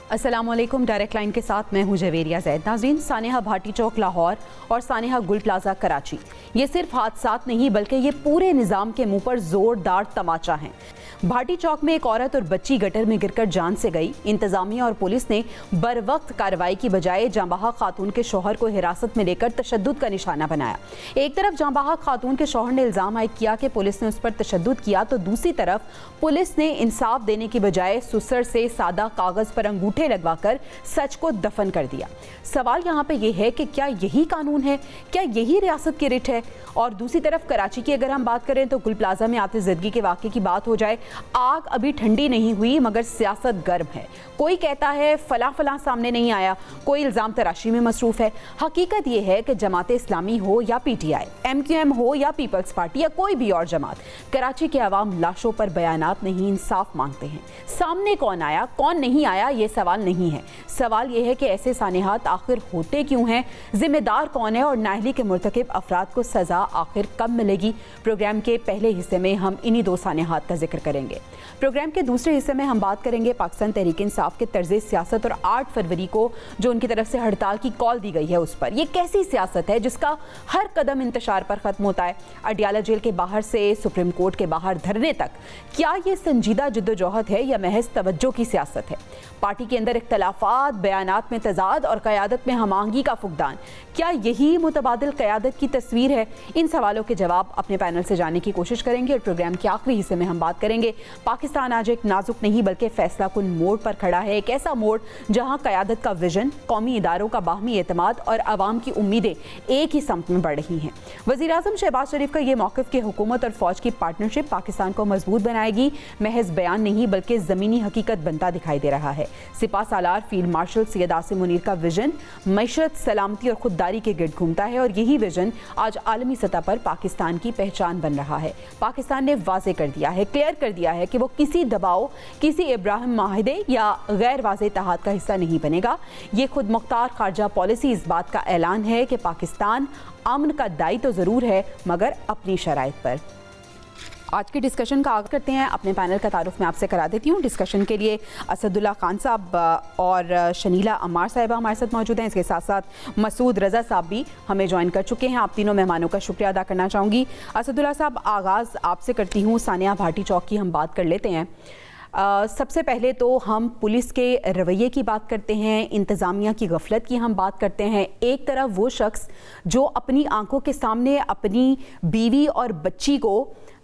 अस्सलामुअलैकुम। Direct line के साथ मैं हूं जवेरिया जैद। नाज़रीन, सानेहा भाटी चौक लाहौर और सानेहा गुल प्लाजा कराची, ये सिर्फ हादसात नहीं बल्कि ये पूरे निज़ाम के मुंह पर जोरदार तमाचा है। भाटी चौक में एक औरत और बच्ची गटर में गिरकर जान से गई। इंतजामिया और पुलिस ने बर वक्त कार्रवाई की बजाय जांबाहा खातून के शौहर को हिरासत में लेकर तशद्दुद का निशाना बनाया। एक तरफ जांबाहा खातून के शौहर ने इल्ज़ाम आयद किया कि पुलिस ने उस पर तशद्दुद किया, तो दूसरी तरफ पुलिस ने इंसाफ देने की बजाय सुसर से सादा कागज़ पर अंगूठे लगवाकर सच को दफन कर दिया। सवाल यहाँ पे ये है कि क्या यही कानून है, क्या यही रियासत की रिट है? और दूसरी तरफ कराची की अगर हम बात करें तो गुल प्लाजा में आतिशज़दगी के वाक़े की बात हो जाए, आग अभी ठंडी नहीं हुई मगर सियासत गर्म है। कोई कहता है फला फला सामने नहीं आया, कोई इल्ज़ाम तराशी में मसरूफ़ है। हकीकत यह है कि जमात इस्लामी हो या PTI, MQM हो या पीपल्स पार्टी या कोई भी और जमात, कराची के अवाम लाशों पर बयानात नहीं, इंसाफ मांगते हैं। सामने कौन आया कौन नहीं आया ये सवाल नहीं है। सवाल यह है कि ऐसे सानेहात आखिर होते क्यों हैं, जिम्मेदार कौन है और नाअहली के मुर्तकिब अफराद को सज़ा आखिर कब मिलेगी। प्रोग्राम के पहले हिस्से में हम इन्हीं दो सानेहात का जिक्र करेंगे। प्रोग्राम के दूसरे हिस्से में हम बात करेंगे पाकिस्तान तहरीक इंसाफ के तर्ज़ सियासत और 8 फरवरी को जो उनकी तरफ से हड़ताल की कॉल दी गई है उस पर। यह कैसी सियासत है जिसका हर कदम इंतशार पर ख़त्म होता है। अडियाला जेल के बाहर से सुप्रीम कोर्ट के बाहर धरने तक, क्या ये संजीदा जद्दोजहद है या महज तवज्जो की सियासत है? पार्टी के अंदर इख्तलाफात, बयानात में तजाद और क़यादत में हमांगी का फुकदान, क्या यही मुतबादिल क़यादत की तस्वीर है? इन सवालों के जवाब अपने पैनल से जानने की कोशिश करेंगे और प्रोग्राम के आखिरी हिस्से में हम बात करेंगे पाकिस्तान आज एक नाजुक नहीं बल्कि फैसला कुन मोड़ पर खड़ा है। एक ऐसा मोड़ जहां क़यादत का विजन, कौमी इदारों का बाहमी एतमाद और अवाम की उम्मीदें एक ही समत में बढ़ रही हैं। वज़ीर आज़म शहबाज शरीफ का यह मौक़िफ़ कि हुकूमत और फ़ौज की पार्टनरशिप पाकिस्तान को मजबूत बनाएगी, महज बयान नहीं बल्कि ज़मीनी हकीकत बनता दिखाई दे रहा है। सिपा सालार फील्ड मार्शल सैयद आसिम मुनीर का विजन मईशत, सलामती और खुददारी के गिर्द घूमता है और यही विजन आज आलमी सतह पर पाकिस्तान की पहचान बन रहा है। पाकिस्तान ने वाज़े कर दिया है, क्लियर कर दिया है कि वो किसी दबाव, किसी इब्राहिम माहिदे या गैर वाज़े इत्तेहाद का हिस्सा नहीं बनेगा। ये खुद मुख्तार खारजा पॉलिसी इस बात का ऐलान है कि पाकिस्तान अमन का दाई तो ज़रूर है मगर अपनी शराइत पर। आज के डिस्कशन का आगाज़ करते हैं। अपने पैनल का तारुफ मैं आपसे करा देती हूँ। डिस्कशन के लिए असदुल्ला खान साहब और शनीला अम्मार साहिबा हमारे साथ मौजूद हैं। इसके साथ साथ मसूद रज़ा साहब भी हमें ज्वाइन कर चुके हैं। आप तीनों मेहमानों का शुक्रिया अदा करना चाहूँगी। असदुल्ला साहब, आगाज़ आपसे करती हूँ। सानिया भाटी चौक की हम बात कर लेते हैं। सबसे पहले तो हम पुलिस के रवैये की बात करते हैं, इंतज़ामिया की गफलत की हम बात करते हैं। एक तरफ वो शख्स जो अपनी आंखों के सामने अपनी बीवी और बच्ची को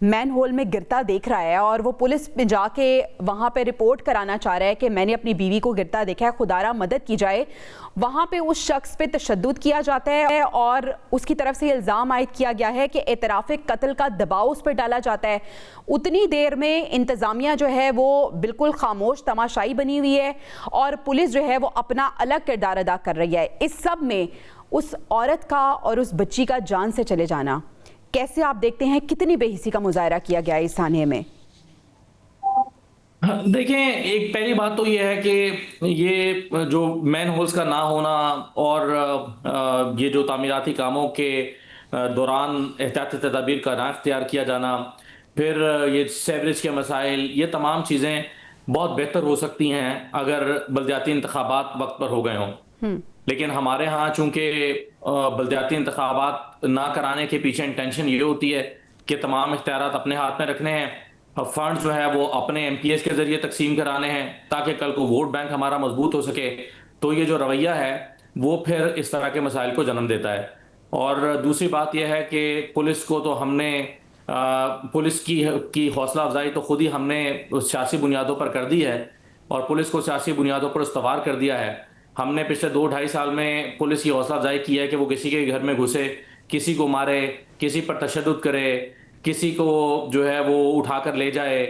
मैन होल में गिरता देख रहा है और वो पुलिस में जाके वहाँ पे रिपोर्ट कराना चाह रहा है कि मैंने अपनी बीवी को गिरता देखा है, खुदारा मदद की जाए। वहाँ पे उस शख्स पे तशद्दुद किया जाता है और उसकी तरफ से इल्ज़ाम आयद किया गया है कि एतराफ़े कत्ल का दबाव उस पर डाला जाता है। उतनी देर में इंतज़ामिया जो है वो बिल्कुल खामोश तमाशाई बनी हुई है और पुलिस जो है वो अपना अलग किरदार अदा कर रही है। इस सब में उस औरत का और उस बच्ची का जान से चले जाना कैसे आप देखते हैं? कितनी बेहिसी का मुजाहरा किया गया है इस थाने में? देखें, एक पहली बात तो ये है कि ये जो मैन होल्स का ना होना और ये जो तामीराती कामों के दौरान एहतियाती तदाबीर का ना इख्तियार किया जाना, फिर ये सेवरेज के मसाइल, ये तमाम चीज़ें बहुत बेहतर हो सकती हैं अगर बलदियाती इंतखाबात वक्त पर हो गए हों। लेकिन हमारे यहाँ चूंकि बलदियाती इंतखाबात ना कराने के पीछे इंटेंशन ये होती है कि तमाम इख्तियारात अपने हाथ में रखने हैं, फंड जो है वो अपने MPs के जरिए तकसीम कराने हैं ताकि कल को वोट बैंक हमारा मजबूत हो सके। तो ये जो रवैया है वो फिर इस तरह के मसाइल को जन्म देता है। और दूसरी बात यह है कि पुलिस को तो हमने पुलिस की हौसला अफजाई तो खुद ही हमने सियासी बुनियादों पर कर दी है और पुलिस को सियासी बुनियादों पर इस्तवार कर दिया है। हमने पिछले 2-2.5 साल में पुलिस की हौसला अफजाई की है कि वो किसी के घर में घुसे, किसी को मारे, किसी पर तशद्दुद करे, किसी को जो है वो उठा कर ले जाए,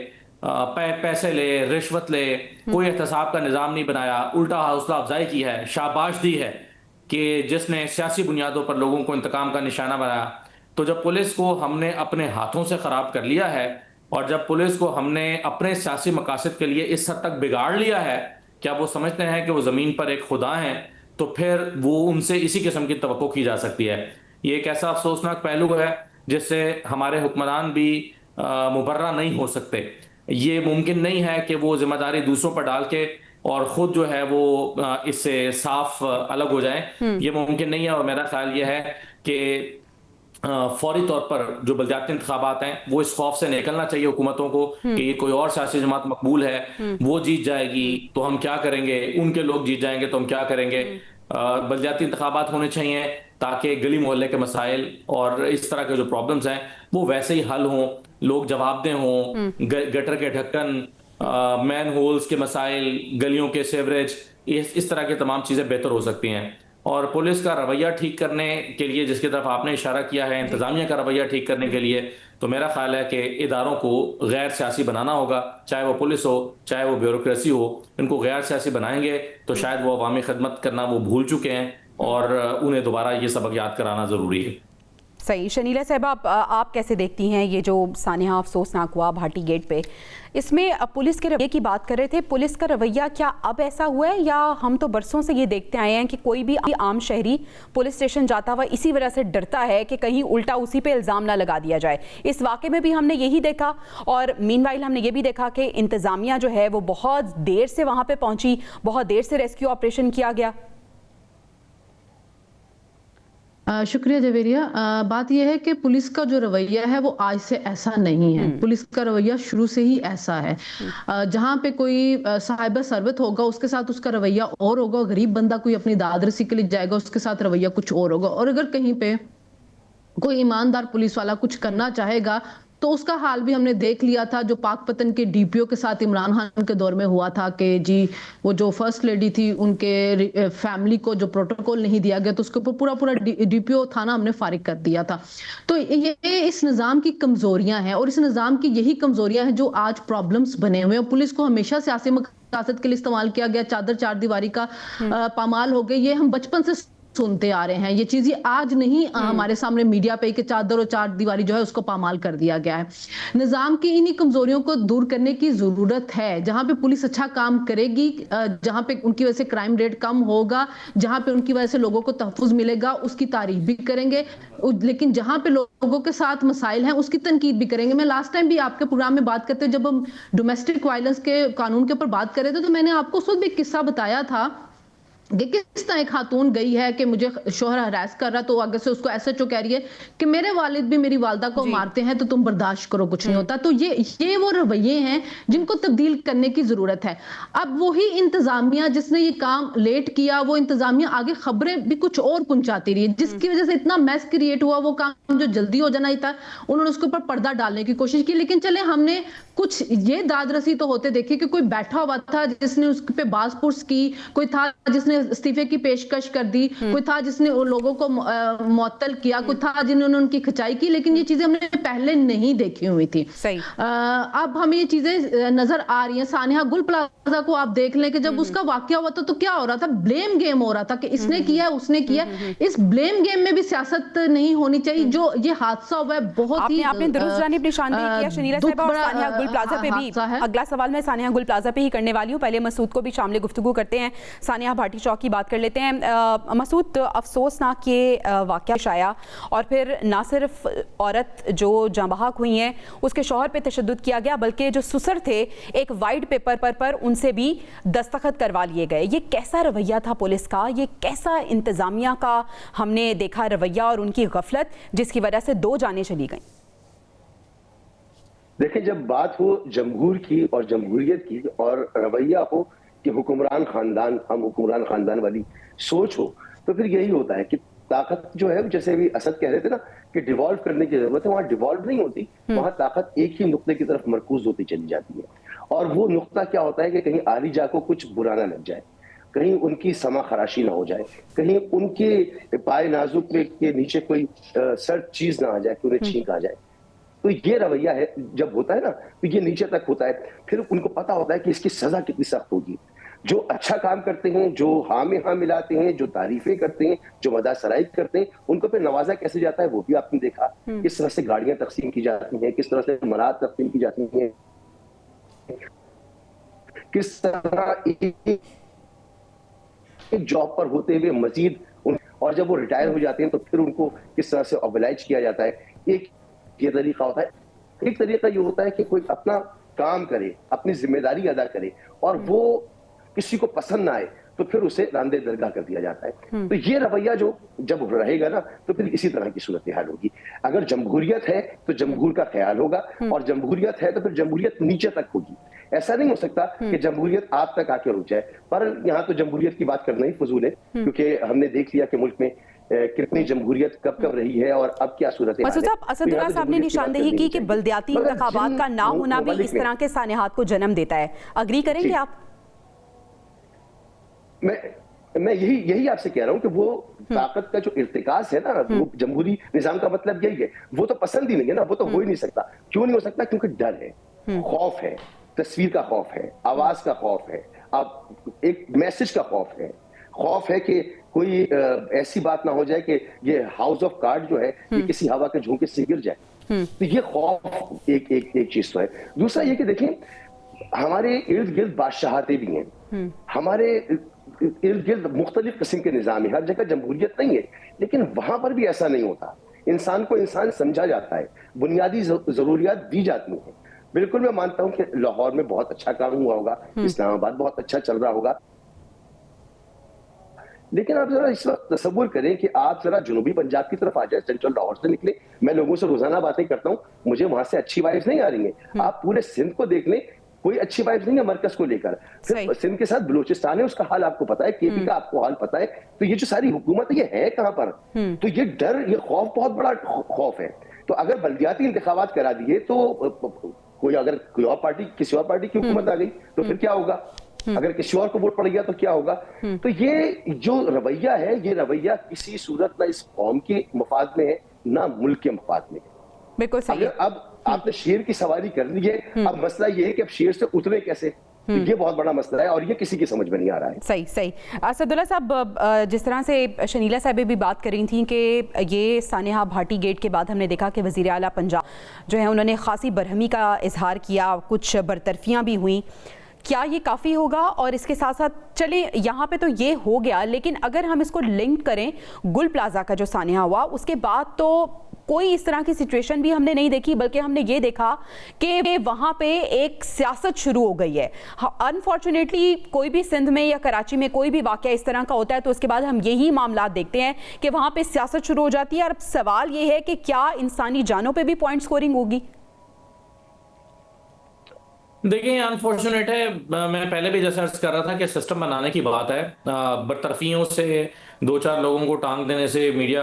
पैसे ले, रिश्वत ले, कोई एहतसाब का निज़ाम नहीं बनाया, उल्टा हौसला अफजाई की है, शाबाश दी है कि जिसने सियासी बुनियादों पर लोगों को इंतकाम का निशाना बनाया। तो जब पुलिस को हमने अपने हाथों से ख़राब कर लिया है और जब पुलिस को हमने अपने सियासी मकासद के लिए इस हद तक बिगाड़ लिया है, क्या वो समझते हैं कि वो ज़मीन पर एक खुदा हैं, तो फिर वो उनसे इसी किस्म की तवक्को की जा सकती है। ये एक ऐसा अफसोसनाक पहलू है जिससे हमारे हुक्मरान भी मुबर्रा नहीं हो सकते। ये मुमकिन नहीं है कि वो जिम्मेदारी दूसरों पर डाल के और खुद जो है वो इससे साफ अलग हो जाएं, ये मुमकिन नहीं है। और मेरा ख्याल ये है कि फौरी तौर पर जो बलदियाती इंतखाबात हैं वो इस खौफ से निकलना चाहिए हुकूमतों को कि ये कोई और सियासी जमात मकबूल है, वो जीत जाएगी तो हम क्या करेंगे, उनके लोग जीत जाएंगे तो हम क्या करेंगे। बलदियाती इंतखाबात होने चाहिए ताकि गली मोहल्ले के मसाइल और इस तरह के जो प्रॉब्लम्स हैं वो वैसे ही हल हों, लोग जवाबदेह हों, गटर के ढक्कन, मैन होल्स के मसाइल, गलियों के सेवरेज, इस तरह की तमाम चीज़ें बेहतर हो सकती हैं। और पुलिस का रवैया ठीक करने के लिए, जिसकी तरफ आपने इशारा किया है, इंतजामिया का रवैया ठीक करने के लिए, तो मेरा ख्याल है कि इदारों को गैर सियासी बनाना होगा, चाहे वो पुलिस हो चाहे वो ब्यूरोक्रेसी हो। इनको गैर सियासी बनाएंगे तो शायद वो अवामी खदमत करना वो भूल चुके हैं और उन्हें दोबारा ये सबक याद कराना ज़रूरी है। सही। शनीला साहब, आप कैसे देखती हैं ये जो सानिहा अफसोसनाक हुआ भाटी गेट पे, इसमें पुलिस के रवैये की बात कर रहे थे, पुलिस का रवैया क्या अब ऐसा हुआ है या हम तो बरसों से ये देखते आए हैं कि कोई भी आम शहरी पुलिस स्टेशन जाता हुआ इसी वजह से डरता है कि कहीं उल्टा उसी पे इल्ज़ाम ना लगा दिया जाए। इस वाक़े में भी हमने यही देखा और मीनवाइल हमने ये भी देखा कि इंतज़ामिया जो है वो बहुत देर से वहाँ पर पहुँची, बहुत देर से रेस्क्यू ऑपरेशन किया गया। शुक्रिया जवेरिया। बात यह है कि पुलिस का जो रवैया है वो आज से ऐसा नहीं है। पुलिस का रवैया शुरू से ही ऐसा है। जहां पे कोई साहिब सरबत होगा उसके साथ उसका रवैया और होगा, गरीब बंदा कोई अपनी दाद रसी के लिए जाएगा उसके साथ रवैया कुछ और होगा, और अगर कहीं पे कोई ईमानदार पुलिस वाला कुछ करना चाहेगा तो उसका हाल भी हमने देख लिया था जो पाकपतन के डीपीओ के साथ इमरान खान के दौर में हुआ था कि जी वो जो फर्स्ट लेडी थी उनके फैमिली को जो प्रोटोकॉल नहीं दिया गया तो उसके ऊपर पूरा डीपीओ थाना हमने फारिग कर दिया था। तो ये इस निज़ाम की कमजोरियां हैं और इस निज़ाम की यही कमजोरियां हैं जो आज प्रॉब्लम्स बने हुए हैं। पुलिस को हमेशा सियासी मकासद के लिए इस्तेमाल किया गया, चादर चार दीवारी का पामाल हो गई, ये हम बचपन से सुनते आ रहे हैं। ये चीजें आज नहीं हमारे सामने मीडिया पे कि चादर और चार दीवारी जो है उसको पामाल कर दिया गया है। निजाम की इन्हीं कमजोरियों को दूर करने की जरूरत है। जहां पे पुलिस अच्छा काम करेगी, जहां पे उनकी वजह से क्राइम रेट कम होगा, जहां पे उनकी वजह से लोगों को तहफ़्फ़ुज़ मिलेगा, उसकी तारीफ भी करेंगे। लेकिन जहां पे लोगों के साथ मसाइल हैं उसकी तनकीद भी करेंगे। मैं लास्ट टाइम भी आपके प्रोग्राम में बात करते हुए जब हम डोमेस्टिक वायलेंस के कानून के ऊपर बात कर रहे थे तो मैंने आपको उस वक्त भी एक किस्सा बताया था कि किस तरह एक खातून गई है कि मुझे शोहर हरास कर रहा, तो आगे से उसको एसएचओ कह रही है कि मेरे वालिद भी मेरी वालदा को मारते हैं तो तुम बर्दाश्त करो, कुछ नहीं होता। तो ये वो रवैये हैं जिनको तब्दील करने की जरूरत है। अब वही इंतजामिया जिसने ये काम लेट किया, वो इंतजामिया आगे खबरें भी कुछ और पहुंचाती रही, जिसकी वजह से इतना मैस क्रिएट हुआ। वो काम जो जल्दी हो जाना ही था उन्होंने उसके ऊपर पर्दा डालने की कोशिश की। लेकिन चले हमने कुछ ये दाद रसी तो होते देखी कि कोई बैठा हुआ था जिसने उस पे बाज पुर्स की, कोई था जिसने इस्तीफे की पेशकश कर दी, कोई था जिसने उन लोगों को मुअत्तल किया, कोई था जिन्होंने उनकी खिंचाई की। लेकिन ये चीजें हमने पहले नहीं देखी हुई थी। अब हमें ये चीजें नजर आ रही हैं। सानिहा गुल प्लाजा को आप देख लें कि जब उसका वाकया हुआ था तो क्या हो रहा था, ब्लेम गेम हो रहा था कि इसने किया उसने किया। इस ब्लेम गेम में भी सियासत नहीं होनी चाहिए। जो ये हादसा हुआ है बहुत ही आपने दुरुस्त जानिब निशानदेही किया शनीला साहिबा, और सानिहा गुल प्लाजा पे भी अगला सवाल मैं सानिहा गुल प्लाजा पे ही करने वाली हूँ। पहले मसूद को भी शामिल गुफ्तगू करते हैं, सानिहा भाटी चौक की बात कर लेते हैं। मसूद, अफसोसनाक ये वाकया शाया और फिर ना सिर्फ औरत जो जांबहक हुई हैं उसके शौहर पे तशद्दुद किया गया, बल्कि जो सुसर थे एक वाइट पेपर पर उनसे भी दस्तखत करवा लिए गए। ये कैसा रवैया था पुलिस का, ये कैसा इंतजामिया का हमने देखा रवैया और उनकी गफलत जिसकी वजह से 2 जानें चली गई। देखिए, जब बात हो जमहूर की और जमहूरियत की और रवैया हो कि हुक्मरान खानदान, हम हुक्मरान खानदान वाली सोच हो, तो फिर यही होता है कि ताकत जो है, जैसे अभी असद कह रहे थे ना कि डिवॉल्व करने की जरूरत है, वहां डिवॉल्व नहीं होती, वहां ताकत एक ही नुक्ते की तरफ मरकूज होती चली जाती है। और वो नुक्ता क्या होता है कि कहीं आलिजा को कुछ बुरा ना लग जाए, कहीं उनकी समा खराशी ना हो जाए, कहीं उनके पाए नाजुक के नीचे कोई सर्द चीज ना आ जाए कि उन्हें छींक आ जाए। तो ये रवैया है जब होता है ना, तो ये नीचे तक होता है। फिर उनको पता होता है कि इसकी सजा कितनी सख्त होगी। जो अच्छा काम करते हैं, जो हाँ में हाँ मिलाते हैं, जो तारीफें करते हैं, जो मदासराई करते हैं, उनको फिर नवाजा कैसे जाता है वो भी आपने देखा। किस तरह से गाड़ियां तकसीम की जाती हैं, किस तरह से मनात तकसीम की जाती हैं, किस तरह एक जॉब पर होते हुए मजीद और जब वो रिटायर हो जाते हैं तो फिर उनको किस तरह से ऑबलाइज किया जाता है। एक ये तरीका होता है। एक तरीका ये होता है कि कोई अपना काम करे, अपनी जिम्मेदारी अदा करे और वो किसी को पसंद ना आए तो फिर उसे रांदे दरगाह कर दिया जाता है। तो ये रवैया जो जब रहेगा ना तो फिर इसी तरह की सूरत हाल होगी। अगर जमहूरियत है तो जमहूर का ख्याल होगा, और जमहूरियत है तो फिर जमहूरियत नीचे तक होगी। ऐसा नहीं हो सकता कि जमहूरियत आप तक आके रुक जाए। पर यहाँ तो जमहूरियत की बात करना ही फजूल है, क्योंकि हमने देख लिया कि मुल्क में कितनी जमहूरियत कब कब रही है और अब क्या सूरत है। मसूद साहब, असदुल्ला साहब ने निशानदेही की कि बल्दियाती इंतखाबात का ना होना भी इस तरह के सानेहात को जन्म देता है। अग्री करेंगे आप? मैं यही आपसे कह रहा हूं कि वो ताकत का जो इर्तिकास है ना, वो जमहूरी निजाम का मतलब यही है। वो तो पसंद ही नहीं है ना, वो तो हो ही नहीं सकता। क्यों नहीं हो सकता? क्योंकि डर है, खौफ है, तस्वीर का खौफ है, आवाज का खौफ है, अब एक मैसेज का खौफ है। खौफ है कि कोई ऐसी बात ना हो जाए कि ये हाउस ऑफ कार्ड जो है ये किसी हवा के झोंके से गिर जाए। तो ये खौफ एक चीज तो है। दूसरा ये कि देखिए, हमारे इर्द गिर्द बादशाहतें भी हैं, हमारे इर्द गिर्द मुख्तलिफ किस्म के निजाम है। हर जगह जमहूरियत नहीं है, लेकिन वहां पर भी ऐसा नहीं होता। इंसान को इंसान समझा जाता है, बुनियादी जरूरियात दी जाती हैं। बिल्कुल मैं मानता हूं कि लाहौर में बहुत अच्छा काम हुआ होगा, इस्लामाबाद बहुत अच्छा चल रहा होगा, लेकिन आप जरा इस वक्त तसव्वुर करें कि आप जरा जनूबी पंजाब की तरफ आ जाए, सेंट्रल लाहौर से निकले। मैं लोगों से रोजाना बातें करता हूं, मुझे वहां से अच्छी वाइब्स नहीं आ रही हैं। आप पूरे सिंध को देख लें, कोई अच्छी वाइब्स नहीं है मरकज को लेकर। फिर सिंध के साथ बलूचिस्तान है, उसका हाल आपको पता है, केपी का आपको हाल पता है। तो ये जो सारी हुकूमत है, ये है कहां पर? तो ये डर, ये खौफ बहुत बड़ा खौफ है। तो अगर बल्दियाती इंतखाबात करा दिए तो अगर कोई और पार्टी, किसी और पार्टी की हुकूमत आ गई तो फिर क्या होगा? अगर किसी और को वोट पड़ गया तो क्या होगा? तो ये जो रवैया है, ये रवैया किसी सूरत ना इस कौम के मफाद में है, ना मुल्क के मफाद में। बिल्कुल सही। अब आपने शेर की सवारी कर ली है, अब मसला ये है कि अब शेर से उतरे कैसे। तो ये बहुत बड़ा मसला है और ये किसी की समझ में नहीं आ रहा है। सही सही। असदुल्ला साहब, जिस तरह से शनीला साहब भी बात कर रही थी कि ये सानेहा भाटी गेट के बाद हमने देखा कि वज़ीर आला पंजाब जो है उन्होंने खासी बरहमी का इजहार किया, कुछ बरतरफियाँ भी हुई। क्या ये काफ़ी होगा? और इसके साथ साथ चले यहाँ पे तो ये हो गया, लेकिन अगर हम इसको लिंक करें गुल प्लाजा का जो सानेहा हुआ, उसके बाद तो कोई इस तरह की सिचुएशन भी हमने नहीं देखी, बल्कि हमने ये देखा कि वहाँ पे एक सियासत शुरू हो गई है। अनफॉर्चुनेटली कोई भी सिंध में या कराची में कोई भी वाक़या इस तरह का होता है तो उसके बाद हम यही मामला देखते हैं कि वहाँ पे सियासत शुरू हो जाती है। और अब सवाल ये है कि क्या इंसानी जानों पे भी पॉइंट स्कोरिंग होगी? देखिए, अनफॉर्चुनेट है। मैं पहले भी जैसा अर्ज कर रहा था कि सिस्टम बनाने की बात है। बरतरफियों से दो चार लोगों को टांग देने से, मीडिया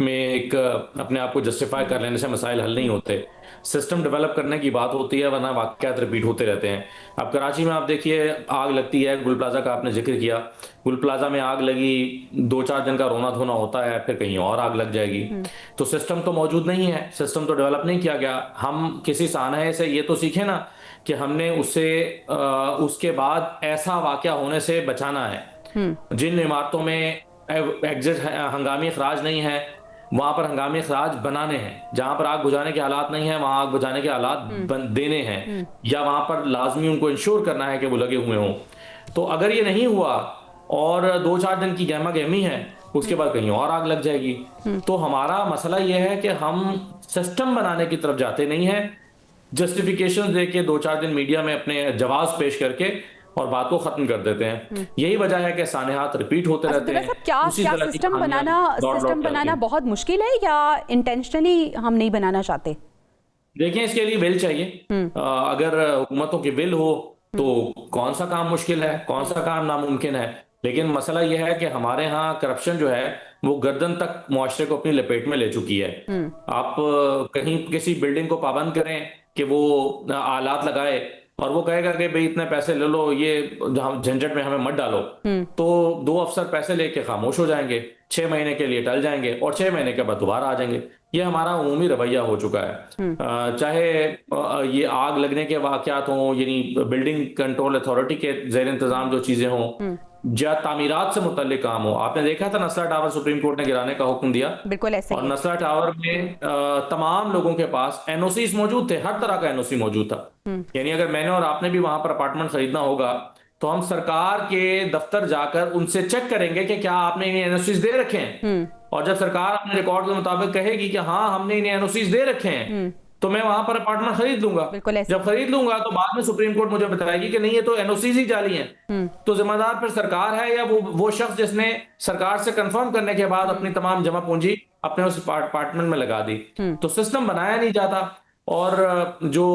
में एक अपने आप को जस्टिफाई कर लेने से मसाइल हल नहीं होते। सिस्टम डेवलप करने की बात होती है, वरना वाक़यात रिपीट होते रहते हैं। अब कराची में आप देखिए, आग लगती है, गुल प्लाजा का आपने जिक्र किया। गुल प्लाजा में आग लगी, 2-4 दिन का रोना धोना होता है, फिर कहीं और आग लग जाएगी। तो सिस्टम तो मौजूद नहीं है, सिस्टम तो डेवलप नहीं किया गया। हम किसी सानहे से ये तो सीखें ना कि हमने उसके बाद ऐसा वाक़या होने से बचाना है। जिन इमारतों में एग्जिट हंगामी अखराज नहीं है, वहां पर हंगामी अखराज बनाने हैं। जहां पर आग बुझाने के हालात नहीं है, वहां आग बुझाने के हालात देने हैं, या वहां पर लाजमी उनको इंश्योर करना है कि वो लगे हुए हों। तो अगर ये नहीं हुआ और 2-4 दिन की गहमा गहमी है, उसके बाद कहीं और आग लग जाएगी। तो हमारा मसला यह है कि हम सिस्टम बनाने की तरफ जाते नहीं है, जस्टिफिकेशन देके 2-4 दिन मीडिया में अपने जवाब पेश करके और बात को खत्म कर देते हैं। यही वजह है कि सानेहात रिपीट होते रहते हैं। क्या सिस्टम बनाना बहुत मुश्किल है या इंटेंशनली हम नहीं बनाना चाहते? देखिए, इसके लिए विल चाहिए। अगर हुकूमतों की विल हो तो कौन सा काम मुश्किल है, कौन सा काम नामुमकिन है। लेकिन मसला यह है कि हमारे यहाँ करप्शन जो है वो गर्दन तक मुआशरे को अपनी लपेट में ले चुकी है। आप कहीं किसी बिल्डिंग को पाबंद करें कि वो आलात लगाए और वो कहेगा कि भाई इतने पैसे ले लो, ये झंझट में हमें मत डालो, तो 2 अफसर पैसे लेके खामोश हो जाएंगे, 6 महीने के लिए टल जाएंगे और 6 महीने के बाद दोबारा आ जाएंगे। ये हमारा उमूमी रवैया हो चुका है। चाहे ये आग लगने के वाकयात हों, यानी बिल्डिंग कंट्रोल अथॉरिटी के ज़ेर इंतजाम जो चीजें हों, या तामीरात से मुतल्लिक काम हो। आपने देखा था नस्ला टावर सुप्रीम कोर्ट ने गिराने का हुक्म दिया, बिल्कुल ऐसे। और नस्ला टावर में तमाम लोगों के पास एनओसीज मौजूद थे, हर तरह का एनओसी मौजूद था। यानी अगर मैंने और आपने भी वहां पर अपार्टमेंट खरीदना होगा तो हम सरकार के दफ्तर जाकर उनसे चेक करेंगे कि क्या आपने इन्हें एनओसीज दे रखे हैं। और जब सरकार अपने रिकॉर्ड के मुताबिक कहेगी कि हाँ हमने इन्हें एनओसीज दे रखे हैं, तो मैं वहां पर अपार्टमेंट खरीद लूंगा। बिल्कुल ऐसे। जब खरीद लूंगा तो बाद में सुप्रीम कोर्ट मुझे बताएगी कि नहीं ये तो एनओसीज ही जाली हैं, तो जिम्मेदार फिर सरकार है या वो शख्स जिसने सरकार से कंफर्म करने के बाद अपनी तमाम जमा पूंजी अपने उस अपार्टमेंट में लगा दी। तो सिस्टम बनाया नहीं जाता और जो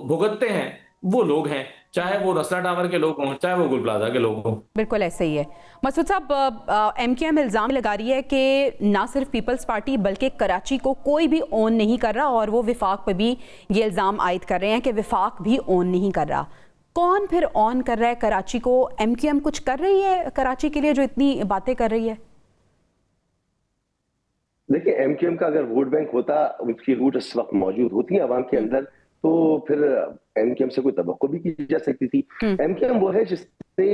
भुगतते हैं वो लोग हैं, चाहे वो रसला टावर के लोग हों, चाहे वो गुल प्लाजा के लोग हों। बिल्कुल ऐसे ही है। मसूद साहब, एमकेएम इल्ज़ाम लगा रही है कि ना सिर्फ पीपल्स पार्टी बल्कि कराची को कोई भी ओन नहीं कर रहा, और वो विफाक पे भी ये इल्ज़ाम आयद कर रहे हैं कि विफाक भी ओन नहीं कर रहा। कौन फिर ऑन कर रहा है कराची को? एमकेएम कुछ कर रही है कराची के लिए जो इतनी बातें कर रही है? देखिए, एमकेएम का अगर वोट बैंक होता, उसकी रूट इस वक्त मौजूद होती है अवाम के अंदर, तो फिर एमकेएम से कोई तवक्को भी की जा सकती थी। एमकेएम वो है जिसने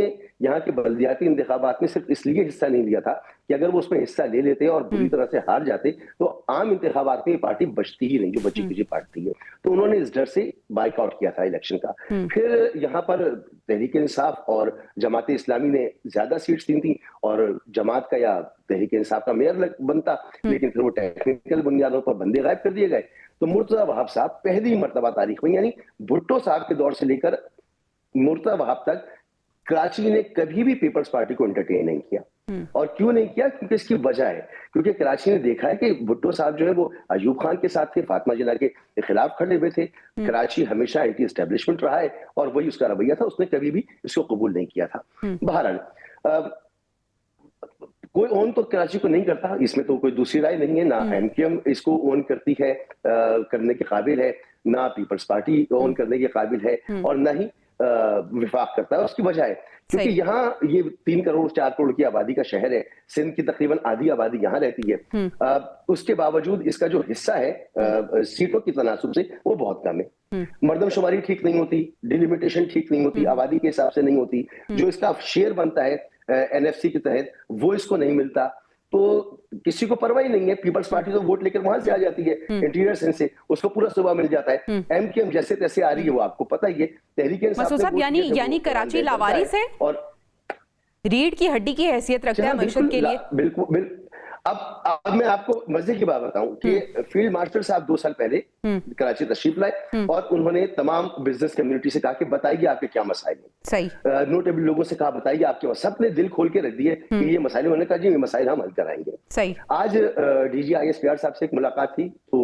यहाँ के बल्दियाती इंतखाबात में सिर्फ इसलिए हिस्सा नहीं लिया था कि अगर वो उसमें हिस्सा ले लेते और बुरी तरह से हार जाते तो आम इंतखाबात में ये पार्टी बचती ही नहीं, जो बची खुची पार्टी है। तो उन्होंने इस डर से बाइकआउट किया था इलेक्शन का। फिर यहाँ पर तहरीक इंसाफ और जमात इस्लामी ने ज्यादा सीट्स दी थी और जमात का या तहरीक इंसाफ का मेयर बनता, लेकिन फिर वो टेक्निकल बुनियादों पर बंदे गायब कर दिए गए। तो मुर्तजा वहाब साहब पहली मर्तबा तारीख में, यानी भुट्टो साहब के दौर से लेकर मुर्तजा वहाब तक, कराची ने कभी भी पीपल्स पार्टी को एंटरटेन नहीं किया। और क्यों नहीं किया? क्योंकि इसकी वजह है, क्योंकि कराची ने देखा है कि भुट्टो साहब जो है वो अयूब खान के साथ थे, फातिमा जिन्ना के खिलाफ खड़े हुए थे। कराची हमेशा एंटी एस्टेब्लिशमेंट रहा है और वही उसका रवैया था, उसने कभी भी इसको कबूल नहीं किया था। बहरहाल कोई ओन तो कराची को नहीं करता, इसमें तो कोई दूसरी राय नहीं है। ना एमकेएम इसको ओन करती है, करने के काबिल है, ना पीपल्स पार्टी ओन करने के काबिल है, और ना ही विफाक करता है। उसकी वजह है क्योंकि यहाँ ये 3 करोड़ 4 करोड़ की आबादी का शहर है, सिंध की तकरीबन आधी आबादी यहाँ रहती है। उसके बावजूद इसका जो हिस्सा है सीटों की तनासुब से वो बहुत कम है। मर्दमशुमारी ठीक नहीं होती, डिलिमिटेशन ठीक नहीं होती, आबादी के हिसाब से नहीं होती, जो इसका शेयर बनता है एनएफसी के तहत वो इसको नहीं मिलता। तो किसी को परवाह ही नहीं है, पीपल्स पार्टी तो वोट लेकर वहां से आ जाती है, इंटीरियर सेंस से उसको पूरा सुबह मिल जाता है। एमकेएम जैसे तैसे आ रही है, वो आपको पता ही है। तहरीक इंसाफ यानी कराची लावारिस है और रीढ़ की हड्डी की हैसियत रखता है मईशत के लिए। बिल्कुल। अब मैं आपको मजे की बात बताऊं कि फील्ड मार्शल साहब 2 साल पहले कराची तशरीफ लाए और उन्होंने तमाम बिजनेस कम्युनिटी से कहा कि बताइए आपके क्या मसाइल हैं। सही। नोटेबल लोगों से कहा बताइए आपके, सबने दिल खोल के रख दिए कि ये मसाइल। उन्होंने कहा जी ये मसाइल हम हल कराएंगे। सही। आज डीजी ISPR साहब से एक मुलाकात थी, तो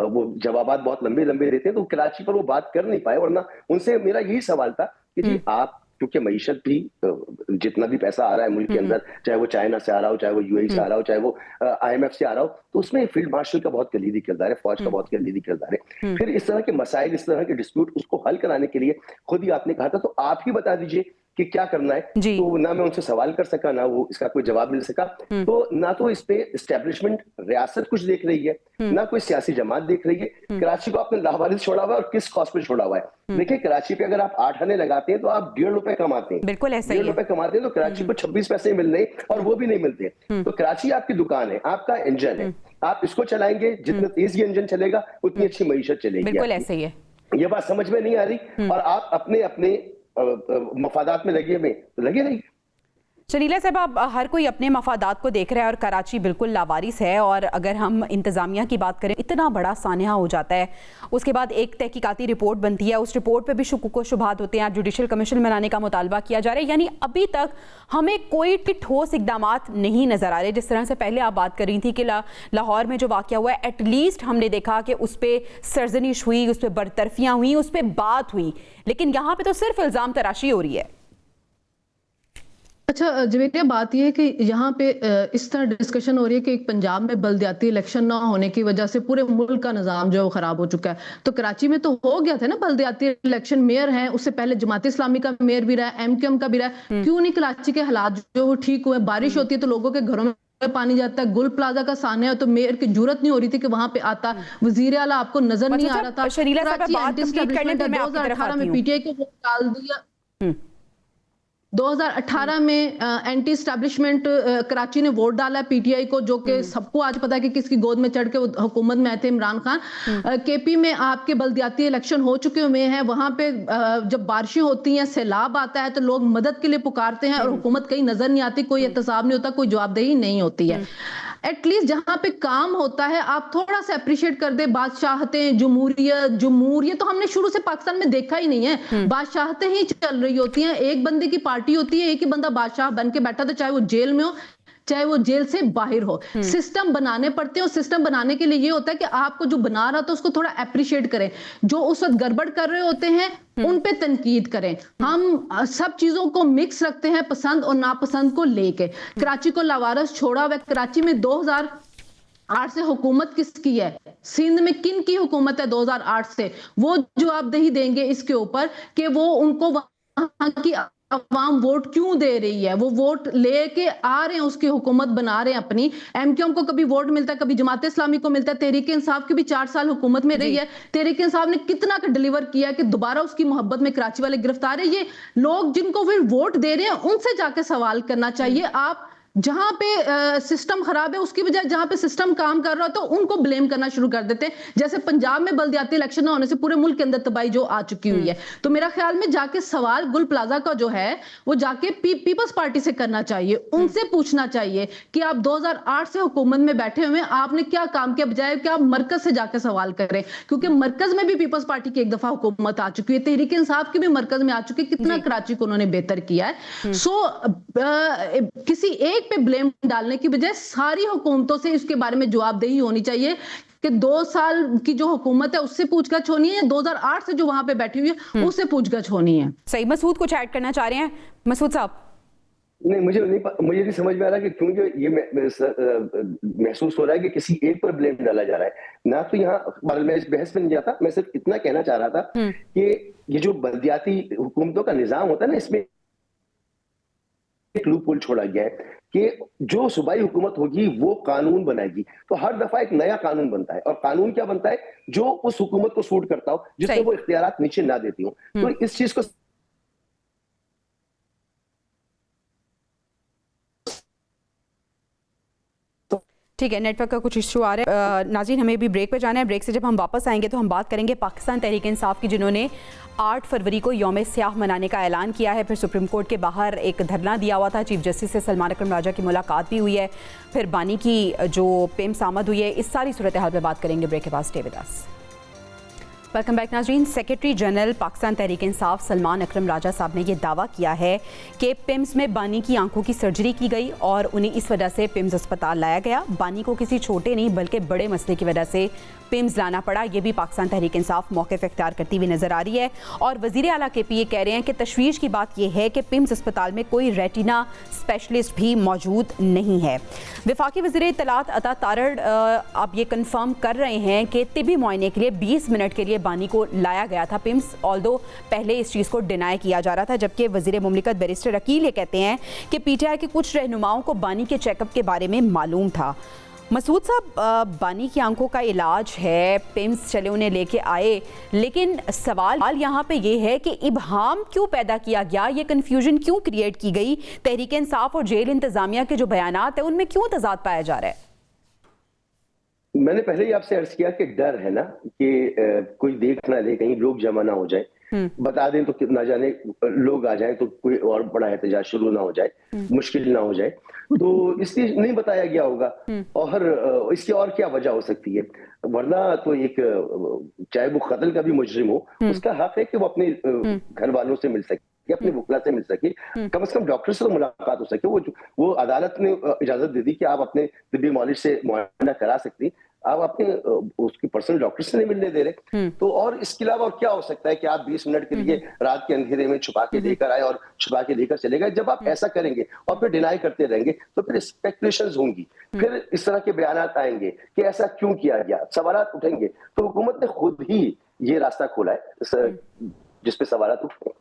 वो जवाबात बहुत लंबे लंबे देते हैं, तो कराची पर वो बात कर नहीं पाए। वरना उनसे मेरा यही सवाल था कि जी आप, क्योंकि मईशत भी जितना भी पैसा आ रहा है मुल्क के अंदर, चाहे वो चाइना से आ रहा हो, चाहे वो UAE से आ रहा हो, चाहे वो IMF से आ रहा हो, तो उसमें फील्ड मार्शल का बहुत कलीदी किरदार है, फौज का बहुत कलीदी किरदार है। फिर इस तरह के मसाइल, इस तरह के डिस्प्यूट, उसको हल कराने के लिए खुद ही आपने कहा था, तो आप ही बता दीजिए कि क्या करना है। तो ना मैं उनसे सवाल कर सका, ना वो इसका कोई जवाब मिल सका। तो ना तो इस पे एस्टेब्लिशमेंट रियासत कुछ देख रही है, ना कोई सियासी जमात देख रही है। कराची को आपने लावारिस छोड़ा हुआ है और किस कॉस्ट पे छोड़ा हुआ है। देखिए, कराची पे अगर आप 8 आने लगाते हैं तो आप 1.5 रुपए कमाते हैं। बिल्कुल ऐसा ही है। 1.5 रुपए कमाते हैं तो कराची को 26 पैसे मिल रहे और वो भी नहीं मिलते। तो कराची आपकी दुकान है, आपका इंजन है, आप इसको चलाएंगे, जितना तेज ये इंजन चलेगा उतनी अच्छी मईशत चलेगी। बिल्कुल ऐसे ही है। ये बात समझ में नहीं आ रही और आप अपने अपने मफादात में लगे रहिए। शरीला साहब, अब हर कोई अपने मफादात को देख रहा है और कराची बिल्कुल लावारिस है। और अगर हम इंतज़ामिया की बात करें, इतना बड़ा सानिया हो जाता है, उसके बाद एक तहकीकाती रिपोर्ट बनती है, उस रिपोर्ट पे भी शुकूक व शुबहात होते हैं, आज जुडिशल कमीशन बनाने का मुतालबा किया जा रहा है। यानी अभी तक हमें कोई ठोस इकदामात नहीं नज़र आ रहे। जिस तरह से पहले आप बात कर रही थी कि लाहौर में जो वाक़या हुआ है, एटलीस्ट हमने देखा कि उस पर सरजनिश हुई, उस पर बरतरफियाँ हुई, उस पर बात हुई, लेकिन यहाँ पर तो सिर्फ इल्ज़ाम तराशी हो रही है। अच्छा जवेरिया, बात यह है कि यहाँ पे इस तरह डिस्कशन हो रही है कि पंजाब में बल्दियाती इलेक्शन ना होने की वजह से पूरे मुल्क का निज़ाम जो है खराब हो चुका है। तो कराची में तो हो गया था ना बल्दियाती इलेक्शन, मेयर हैं, उससे पहले जमात इस्लामी का मेयर भी रहा, एमकेएम का भी रहा। क्यों नहीं कराची के हालात जो वो ठीक हुए? बारिश होती है तो लोगों के घरों में पानी जाता है। गुल प्लाजा का सानिया तो मेयर की जरूरत नहीं हो रही थी कि वहां पे आता। वजीर आला आपको नजर नहीं आ रहा था। शरीला साहब, बात कंप्लीट करने पे मैं आपकी तरफ आती हूं। 2018 में पीटीआई को डाल दिया। 2018 में एंटी एस्टैब्लिशमेंट कराची ने वोट डाला है पीटीआई को, जो कि सबको आज पता है कि किसकी गोद में चढ़ के हुकूमत में आए थे, इमरान खान। केपी में आपके बल्दियाती इलेक्शन हो चुके हुए हैं। वहां पे जब बारिशें होती हैं, सैलाब आता है, तो लोग मदद के लिए पुकारते हैं और हुकूमत कहीं नजर नहीं आती, कोई एहतसाब नहीं होता, कोई जवाबदेही नहीं होती है। एटलीस्ट जहां पे काम होता है आप थोड़ा सा अप्रिशिएट कर दे। बादशाहतें, जमहूरियत तो हमने शुरू से पाकिस्तान में देखा ही नहीं है। बादशाहतें ही चल रही होती हैं, एक बंदे की पार्टी होती है, एक ही बंदा बादशाह बन के बैठा था, चाहे वो जेल में हो चाहे वो जेल से बाहर हो। सिस्टम बनाने पड़ते हैं, और सिस्टम बनाने के लिए ये होता है कि आपको जो बना रहा था उसको थोड़ा अप्रिशिएट करें, जो उस वक्त गड़बड़ कर रहे होते हैं उन पे तनकीद करें। हम सब चीजों को मिक्स रखते हैं, पसंद और नापसंद को लेके। कराची को लावारस छोड़ा हुआ, कराची में 2008 से हुकूमत किसकी है, सिंध में किन की हुकूमत है 2008 से, वो जवाबदेही देंगे इसके ऊपर कि वो उनको वहां की अवाम वोट क्यों दे रही है। वो वोट लेके आ रहे हैं, उसकी हुकूमत बना रहे हैं अपनी। एमक्यूएम को कभी वोट मिलता है, कभी जमात इस्लामी को मिलता है। तहरीक इंसाफ की भी 4 साल हुकूमत में रही है, तहरीक इंसाफ ने कितना का डिलीवर किया कि दोबारा उसकी मोहब्बत में कराची वाले गिरफ्तार है। ये लोग जिनको फिर वोट दे रहे हैं उनसे जाके सवाल करना चाहिए। आप जहां पे सिस्टम खराब है उसकी बजाय जहां पे सिस्टम काम कर रहा हो तो उनको ब्लेम करना शुरू कर देते हैं। जैसे पंजाब में बल्दियाती इलेक्शन ना होने से पूरे मुल्क के अंदर तबाही जो आ चुकी हुई है। तो मेरा ख्याल में जाके सवाल गुल प्लाजा का जो है वो जाके पीपल्स पार्टी से करना चाहिए, उनसे पूछना चाहिए कि आप 2008 से हुकूमत में बैठे हुए हैं, आपने क्या काम किया, बजाय कि आप मरकज से जाके सवाल करें। क्योंकि मरकज में भी पीपल्स पार्टी की एक दफा हुकूमत आ चुकी है, तहरीक इंसाफ की भी मरकज में आ चुकी है, कितना कराची को उन्होंने बेहतर किया है। सो किसी एक पे ब्लेम डालने की बजाय सारी हुकूमतों से इसके बारे में जवाबदेही होनी चाहिए कि 2 साल की जो हुकूमत है उससे पूछगछ होनी है, 2008 से जो वहां पे बैठी हुई है उससे पूछगछ होनी है। सही। मसूद कुछ ऐड करना चाह रहे हैं? मसूद साहब। नहीं, मुझे नहीं समझ में आ रहा कि क्योंकि ये महसूस हो रहा है कि किसी एक पर ब्लेम डाला जा रहा है ना। तो यहाँ मैं इस बहस में नहीं जाता, मैं सिर्फ इतना कहना चाह रहा था कि ये जो बल्दियाती हुकूमतों का निजाम होता है ना, इसमें एक लूप होल छोड़ा गया है कि जो सूबाई हुकूमत होगी वो कानून बनाएगी। तो हर दफा एक नया कानून बनता है, और कानून क्या बनता है, जो उस हुकूमत को सूट करता हो, जिसमें वो इख्तियारात नीचे ना देती हो। तो इस चीज को ठीक है, नेटवर्क का कुछ इशू आ रहा है। नाज़रीन, हमें भी ब्रेक पे जाना है। ब्रेक से जब हम वापस आएंगे तो हम बात करेंगे पाकिस्तान तहरीक इंसाफ की, जिन्होंने 8 फरवरी को यौम स्याह मनाने का ऐलान किया है। फिर सुप्रीम कोर्ट के बाहर एक धरना दिया हुआ था, चीफ जस्टिस से सलमान अकरम राजा की मुलाकात भी हुई है, फिर बानी की जो पेम्स आमद हुई है, इस सारी सूरत हाल पर बात करेंगे। ब्रेक के बाद stay with us. Welcome back नाज़रीन। सेक्रेटरी जनरल पाकिस्तान तहरीक इंसाफ सलमान अकरम राजा साहब ने यह दावा किया है कि पिम्स में बानी की आंखों की सर्जरी की गई और उन्हें इस वजह से पिम्स अस्पताल लाया गया। बानी को किसी छोटे नहीं बल्कि बड़े मसले की वजह से पिम्स लाना पड़ा। ये भी पाकिस्तान तहरीक इंसाफ मौक़िफ़ इख्तियार करती हुई नजर आ रही है। और वज़ीर आला KP ये कह रहे हैं कि तशवीश की बात यह है कि पिम्स अस्पताल में कोई रेटिना स्पेशलिस्ट भी मौजूद नहीं है। वफाकी वज़ीर इत्तलात अता तारड़ अब ये कन्फर्म कर रहे हैं कि तिबी मुआयने के लिए 20 मिनट के लिए बानी को लाया गया था पिम्स, ऑल्दो पहले इस चीज़ को डिनाई किया जा रहा था। जबकि वज़ीर मुमलिकत बैरिस्टर अकील ये कहते हैं कि PTI के कुछ रहनुमाओं को बानी के चेकअप के बारे में मालूम था। मसूद साहब, बानी की आंखों का इलाज है, पिम्स चले उन्हें लेके आए, लेकिन सवाल यहाँ पे ये है कि इबहाम क्यों पैदा किया गया, ये कन्फ्यूजन क्यों क्रिएट की गई? तहरीक इंसाफ और जेल इंतजामिया के जो बयानात है उनमें क्यों तजाद पाया जा रहा है? मैंने पहले ही आपसे अर्ज किया कि डर है ना कि कोई देख ना ले, कहीं लोग जमा ना हो जाए, बता दें तो ना जाने लोग आ जाएं तो कोई और बड़ा एहतजाज शुरू ना हो जाए, मुश्किल ना हो जाए, तो इसलिए नहीं बताया गया होगा। और इसकी और क्या वजह हो सकती है? वरना तो एक चाहे वो कत्ल का भी मुजरिम हो, उसका हक है कि वो अपने घर वालों से मिल सके, अपने वकला से मिल सके, कम से कम डॉक्टर से तो मुलाकात हो सके। वो अदालत ने इजाजत दे दी कि आप अपने तिब्बी मॉलिज से मुआयना करा सकती, आप अपने उसकी पर्सनल डॉक्टर से नहीं मिलने दे रहे। तो और इसके अलावा और क्या हो सकता है कि आप 20 मिनट के लिए रात के अंधेरे में छुपा के लेकर आए और छुपा के लेकर चले गए? जब आप ऐसा करेंगे और फिर डिनाई करते रहेंगे तो फिर स्पेकुलेशंस होंगी, फिर इस तरह के बयानात आएंगे कि ऐसा क्यों किया गया, सवालात उठेंगे। तो हुकूमत ने खुद ही ये रास्ता खोला है जिसपे सवालात उठे।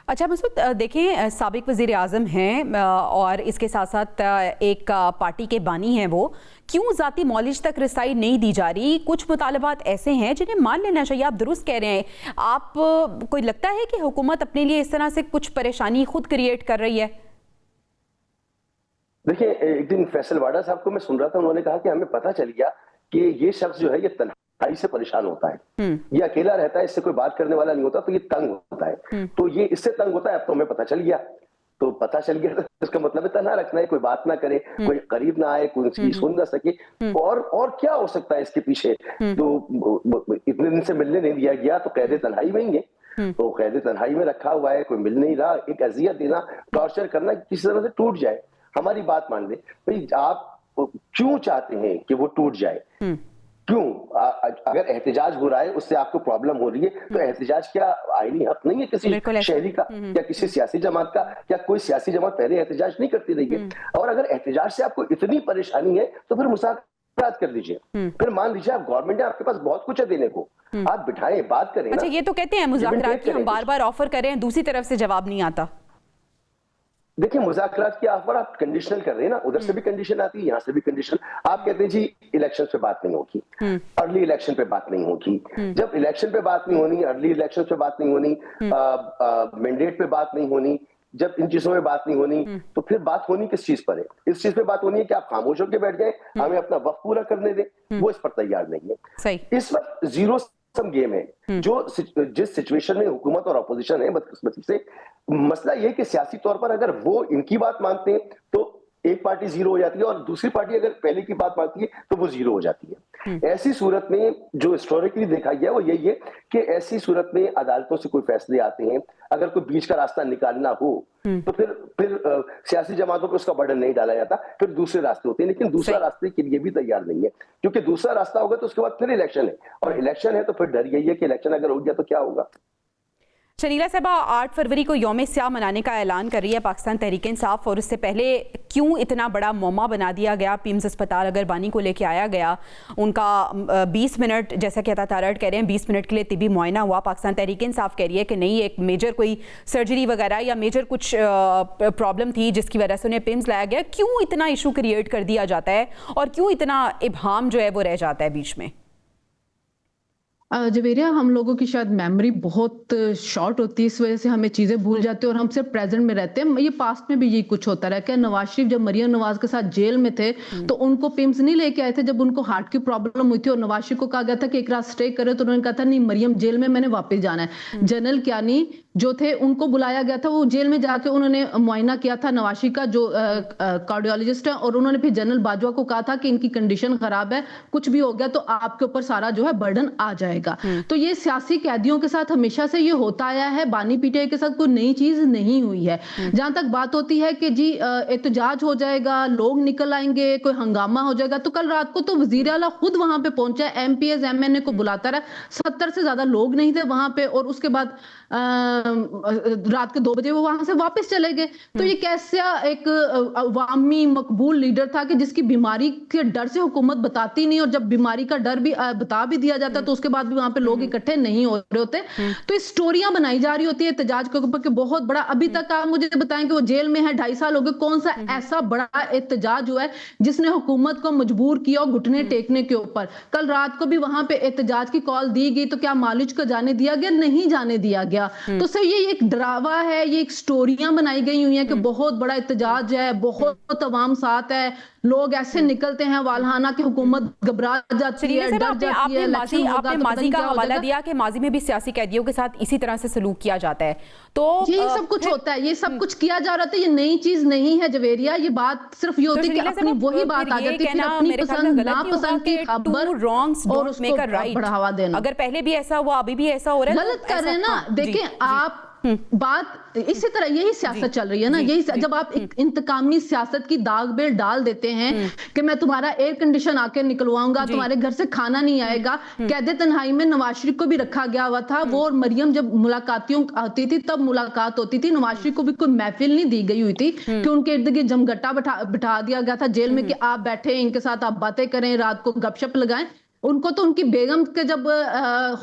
अच्छा मसूद, देखिए साबिक वज़ीर आज़म हैं और इसके साथ साथ एक पार्टी के बानी हैं, वो क्यों ज़ाती मॉलिज तक रसाई नहीं दी जा रही? कुछ मुतालबात ऐसे हैं जिन्हें मान लेना चाहिए। आप दुरुस्त कह रहे हैं। आप कोई लगता है कि हुकूमत अपने लिए इस तरह से कुछ परेशानी खुद क्रिएट कर रही है? देखिए, एक दिन फैसल वाडा साहब को मैं सुन रहा था, उन्होंने कहा कि हमें पता चल गया कि ये शख्स जो है ये तन्हाई से परेशान होता है, ये अकेला रहता है, इससे कोई बात करने वाला नहीं होता, तो ये तंग होता है। तो ये इससे तंग होता है, अब तो हमें पता चल गया। तो पता चल गया था, इसका मतलब है तन्हा रखना है, कोई बात ना करे, कोई करीब ना आए, कोई उसकी सुन ना सके। और क्या हो सकता है इसके पीछे? तो इतने दिन से मिलने नहीं दिया गया तो कैद तन्हाई में ही है, तो कैद तन्हाई में रखा हुआ है, कोई मिल नहीं रहा, एक अजियत देना, टॉर्चर करना, किसी तरह से टूट जाए। हमारी बात मान ले भाई, आप क्यों चाहते हैं कि वो टूट जाए? क्यों? अगर एहतजाज हो रहा है, उससे आपको प्रॉब्लम हो रही है, तो एहतजाज क्या आईनी हक नहीं है किसी शहरी का या किसी सियासी जमात का? क्या कोई सियासी जमात पहले एहतजाज नहीं करती रही है? और अगर एहतजाज से आपको इतनी परेशानी है तो फिर मुसाफिरात कर लीजिए। फिर मान लीजिए आप, गवर्नमेंट है, आपके पास बहुत कुछ है देने को, आप बिठाएं, बात करें। अच्छा, ये तो कहते हैं मुज़ाकरात की हम बार बार ऑफर करें, दूसरी तरफ से जवाब नहीं आता। देखिए, मुज़ाकरात की ऑफर आप कंडीशनल कर रहे हैं ना, उधर से भी कंडीशन आती है, यहाँ से भी कंडीशन। आप कहते हैं जी इलेक्शन पे बात नहीं होगी, अर्ली इलेक्शन पे बात नहीं होगी। जब इलेक्शन पे बात नहीं होनी, अर्ली इलेक्शन पे बात नहीं होनी, मैंडेट पे बात नहीं होनी, जब इन चीजों में बात नहीं होनी, तो फिर बात होनी किस चीज पर है? इस चीज पे बात होनी है कि आप खामोश होकर बैठ जाए, हमें अपना वक्त पूरा करने दें, वो इस पर तैयार नहीं है। सही। इस वक्त जीरो सम गेम है। जिस सिचुएशन में हुकूमत और अपोजिशन है, बदकिस्मती से मसला ये कि सियासी तौर पर अगर वो इनकी बात मानते हैं तो एक पार्टी जीरो हो जाती है, और दूसरी पार्टी अगर पहले की बात मानती है तो वो जीरो हो जाती है। ऐसी सूरत में जो हिस्टोरिकली देखा गया वो यही है कि ऐसी सूरत में अदालतों से कोई फैसले आते हैं, अगर कोई बीच का रास्ता निकालना हो तो फिर सियासी जमातों पर उसका बर्डन नहीं डाला जाता, फिर दूसरे रास्ते होते हैं। लेकिन दूसरा रास्ते के लिए भी तैयार नहीं है, क्योंकि दूसरा रास्ता होगा तो उसके बाद फिर इलेक्शन है, और इलेक्शन है तो फिर डर यही है कि इलेक्शन अगर हो गया तो क्या होगा। शनीला साहबा, 8 फरवरी को यौम स्याह मनाने का ऐलान कर रही है पाकिस्तान तहरीक इंसाफ, और उससे पहले क्यों इतना बड़ा मौमा बना दिया गया? पीम्स अस्पताल अगर बानी को लेके आया गया, उनका 20 मिनट, जैसा कि अता तारड़ कह रहे हैं, 20 मिनट के लिए तिबी मुआयना हुआ। पाकिस्तान तहरीक इंसाफ कह रही है कि नहीं, एक मेजर कोई सर्जरी वगैरह या मेजर कुछ प्रॉब्लम थी जिसकी वजह से उन्हें पिम्स लाया गया। क्यों इतना इशू क्रिएट कर दिया जाता है और क्यों इतना इबहाम जो है वो रह जाता है बीच में? जवेरिया, हम लोगों की शायद मेमोरी बहुत शॉर्ट होती है, इस वजह से हमें चीज़ें भूल जाते हैं और हम सिर्फ प्रेजेंट में रहते हैं। ये पास्ट में भी यही कुछ होता रहा। क्या नवाज शरीफ जब मरियम नवाज के साथ जेल में थे तो उनको पिम्स नहीं लेके आए थे जब उनको हार्ट की प्रॉब्लम हुई थी, और नवाज शरीफ को कहा गया था कि एक रात स्टे करे, तो उन्होंने कहा था नहीं, मरियम जेल में, मैंने वापस जाना है। जनरल कियानी जो थे उनको बुलाया गया था, वो जेल में जाके उन्होंने मुआयना किया था नवाज शरीफ का, जो कार्डियोलॉजिस्ट है, और उन्होंने फिर जनरल बाजवा को कहा था कि इनकी कंडीशन खराब है, कुछ भी हो गया तो आपके ऊपर सारा जो है बर्डन आ जाएगा। तो ये सियासी कैदियों के साथ हमेशा से ये होता आया है, बानी पीटीआई के साथ कोई नई चीज नहीं हुई है। जहां तक बात होती है कि जी एहतजाज हो जाएगा, लोग निकल आएंगे, कोई हंगामा हो जाएगा, तो कल रात को तो वजीर आला खुद वहां पे पहुंचा, एमपीएस एमएनए को बुलाता रहा, 70 से ज्यादा लोग नहीं थे वहां पे, और उसके बाद रात के 2 बजे वो वहां से वापस चले गए। तो ये कैसा एक अवामी मकबूल लीडर था कि जिसकी बीमारी के डर से हुकूमत बताती नहीं, और जब बीमारी का डर भी बता भी दिया जाता तो उसके बाद भी वहां पे लोग इकट्ठे नहीं हो रहे होते। तो स्टोरियां बनाई जा रही होती है एहतजाज के ऊपर कि बहुत बड़ा, अभी तक आप मुझे बताएं कि वो जेल में है, 2.5 साल हो गए, कौन सा ऐसा बड़ा एहतजाज हुआ है जिसने हुकूमत को मजबूर किया और घुटने टेकने के ऊपर? कल रात को भी वहां पे एहतजाज की कॉल दी गई, तो क्या मालिज को जाने दिया गया? नहीं जाने दिया गया। तो सर ये एक डरावा है, ये एक स्टोरियां बनाई गई हुई हैं कि बहुत बड़ा एहतजाज है, बहुत अवाम साथ है, लोग ऐसे निकलते हैं वालहाना की हुकूमत घबरा जाती है, डर जाती है। आपने माजी का हवाला दिया कि माजी में भी सियासी कैदियों के साथ इसी तरह से सलूक किया जाता है, तो यही सब कुछ होता है, ये सब कुछ किया जा रहा था, ये नई चीज नहीं है जवेरिया। ये बात सिर्फ ये होती है कि अपनी वही बात आ जाती है, अपनी पसंद नापसंद की खबर और उसको बढ़ावा देना। अगर पहले भी ऐसा हुआ, अभी भी ऐसा हो रहा है, गलत कर रहे हैं ना। देखिए आप बात इसी तरह, यही सियासत चल रही है ना, यही जब आप एक इंतकामी सियासत की दाग बेल डाल देते हैं कि मैं तुम्हारा एयर कंडीशन आके निकलवाऊंगा, तुम्हारे घर से खाना नहीं आएगा। कैद तन्हाई में नवाज शरीफ को भी रखा गया हुआ था, वो और मरियम जब मुलाकातियों आती थी तब मुलाकात होती थी। नवाज शरीफ को भी कोई महफिल नहीं दी गई हुई थी कि उनके इर्द गिर्द जमघटा बिठा दिया गया था जेल में कि आप बैठे इनके साथ, आप बातें करें, रात को गपशप लगाएं। उनको तो उनकी बेगम के जब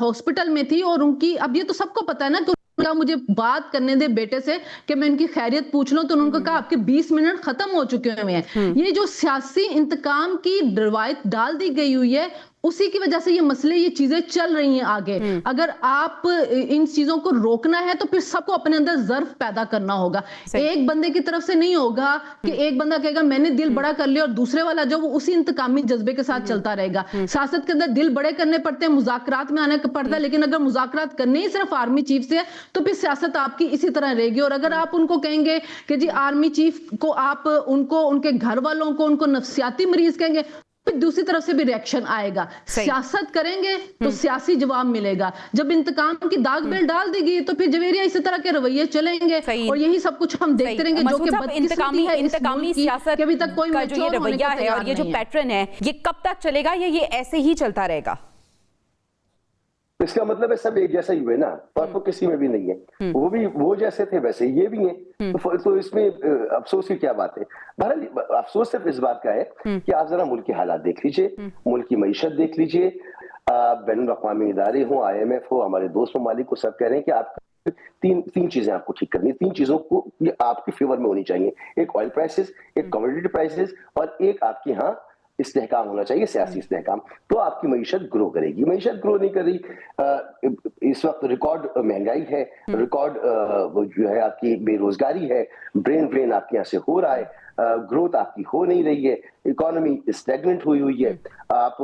हॉस्पिटल में थी, और उनकी, अब ये तो सबको पता है ना कि मुझे बात करने दे बेटे से कि मैं उनकी खैरियत पूछ लूं, तो उन्होंने कहा आपके 20 मिनट खत्म हो चुके हुए हैं। ये जो सियासी इंतकाम की रवायत डाल दी गई हुई है, उसी की वजह से ये मसले, ये चीजें चल रही हैं आगे। अगर आप इन चीजों को रोकना है तो फिर सबको अपने अंदर ज़र्फ पैदा करना होगा। एक बंदे की तरफ से नहीं होगा कि एक बंदा कहेगा मैंने दिल बड़ा कर लिया और दूसरे वाला जो वो उसी इंतकामी जज्बे के साथ चलता रहेगा। सियासत के अंदर दिल बड़े करने पड़ते हैं, मुज़ाकरात में आना पड़ता है, लेकिन अगर मुज़ाकरात करने ही सिर्फ आर्मी चीफ से है तो फिर सियासत आपकी इसी तरह रहेगी। और अगर आप उनको कहेंगे कि जी आर्मी चीफ को आप उनको, उनके घर वालों को, उनको नफ्सियाती मरीज कहेंगे, फिर दूसरी तरफ से भी रिएक्शन आएगा। सियासत करेंगे तो सियासी जवाब मिलेगा। जब इंतकाम की दाग बेल डाल देगी तो फिर जवेरिया इसी तरह के रवैये चलेंगे और यही सब कुछ हम देखते रहेंगे, जो कि बदकिस्मती है इंतकामी सियासत के अभी तक कोई का जो ये रवैया है और ये जो पैटर्न है, ये कब तक चलेगा या ये ऐसे ही चलता रहेगा? इसका मतलब है सब एक जैसा ही हुए ना, फर्क तो किसी में भी नहीं है। वो भी वो जैसे थे वैसे ये भी हैं, तो इसमें अफसोस की क्या बात है? बहरहाल अफसोस सिर्फ इस बात का है कि आप जरा मुल्क की हालात देख लीजिए, मुल्क की मईशत देख लीजिए। बैनुल अक़वामी इदारे हो, IMF हो, हमारे दोस्त ममालिक को सब कह रहे हैं कि आप तीन चीजें आपको ठीक करनी है। 3 चीजों को ये आपके फेवर में होनी चाहिए। एक ऑयल प्राइसेस, एक कमोडिटी प्राइसेस और एक आपके यहाँ इस्तेहकाम होना चाहिए, सियासी इस्तेहकाम। तो आपकी मईशत ग्रो करेगी। मईशत ग्रो नहीं कर रही, इस वक्त रिकॉर्ड महंगाई है, रिकॉर्ड जो है आपकी बेरोजगारी है, ब्रेन ड्रेन आपके यहाँ से हो रहा है, ग्रोथ आपकी हो नहीं रही है, इकोनॉमी स्टैग्नेंट हुई है। आप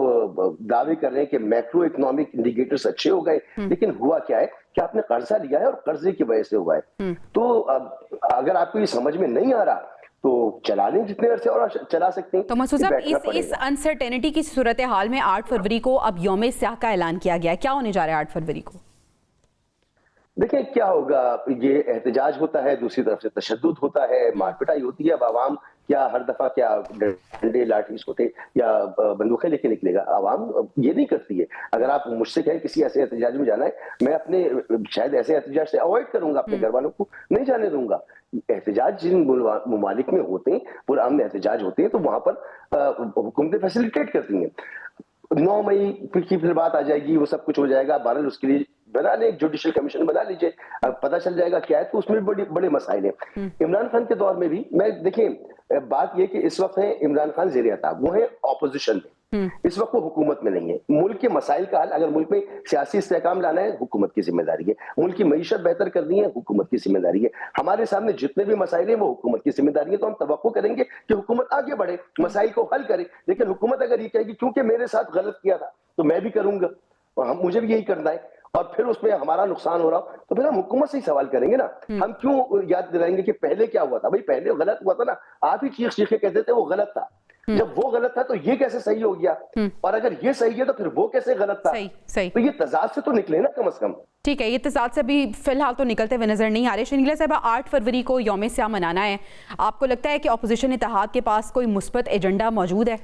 दावे कर रहे हैं कि मैक्रो इकोनॉमिक इंडिकेटर्स अच्छे हो गए, लेकिन हुआ क्या है कि आपने कर्जा लिया है और कर्जे की वजह से हुआ है। तो अगर आपको ये समझ में नहीं आ रहा तो चला लें जितने अरसे और चला सकते हैं। तो मसूद साहब, इस अनसर्टेनिटी की सूरत हाल में 8 फरवरी को अब यौम स्याह का ऐलान किया गया है, क्या होने जा रहा है 8 फरवरी को? देखिए क्या होगा, ये एहतजाज होता है, दूसरी तरफ से तशद्दुद होता है, मारपिटाई होती है। अब आवाम क्या हर दफा क्या डंडे लाठी होते या बंदूकें लेके निकलेगा? आवाम ये नहीं करती है। अगर आप मुझसे कहें किसी ऐसे एहतजाज में जाना है, मैं अपने शायद ऐसे एहतजाज से अवॉइड करूंगा, अपने घर वालों को नहीं जाने दूंगा। एहतजाज जिन ममालिक में होते हैं, पुरअमन एहतजाज होते हैं, तो वहां पर हुकूमतें फैसिलिटेट करती हैं। 9 मई की फिर बात आ जाएगी, वो सब कुछ हो जाएगा। बहरहाल उसके लिए बना ले, जुडिशियल कमीशन बना लीजिए, अब पता चल जाएगा क्या है। तो उसमें बड़े मसाइल हैं। इमरान खान के दौर में भी मैं देखिए बात यह कि इस वक्त है इमरान खान ज़ेर अताब, वो है ऑपोजिशन में, इस वक्त वो हुकूमत में नहीं है। मुल्क के मसाइल का हल, अगर मुल्क में सियासी इस्तेहकाम लाना है, हुकूमत की जिम्मेदारी है। मुल्क की मईशत बेहतर करनी है, हुकूमत की जिम्मेदारी है। हमारे सामने जितने भी मसाइल हैं वो हुकूमत की जिम्मेदारी है। तो हम तवक्को करेंगे कि हुकूमत आगे बढ़े, मसाइल को हल करे। लेकिन हुकूमत अगर ये कहेगी क्योंकि मेरे साथ गलत किया था तो मैं भी करूंगा और मुझे भी यही करना है और फिर उसमें हमारा नुकसान हो रहा हो, तो फिर हम हुकूमत से ही सवाल करेंगे ना। हम क्यों याद दिलाएंगे कि पहले क्या हुआ था? भाई पहले गलत हुआ था ना, आप ही चीख के कहते थे वो गलत था। जब वो गलत था तो ये कैसे सही हो गया, और अगर ये सही है तो फिर वो कैसे गलत था? सही। तो ये तजाद से तो निकले ना कम से कम। ठीक है, ये तजाद से अभी फिलहाल तो निकलते हुए नजर नहीं आ रहे। शर्नीला साहब, 8 फरवरी को यौम स्याह मनाना है, आपको लगता है कि अपोजिशन इत्तेहाद के पास कोई मुस्बत एजेंडा मौजूद है?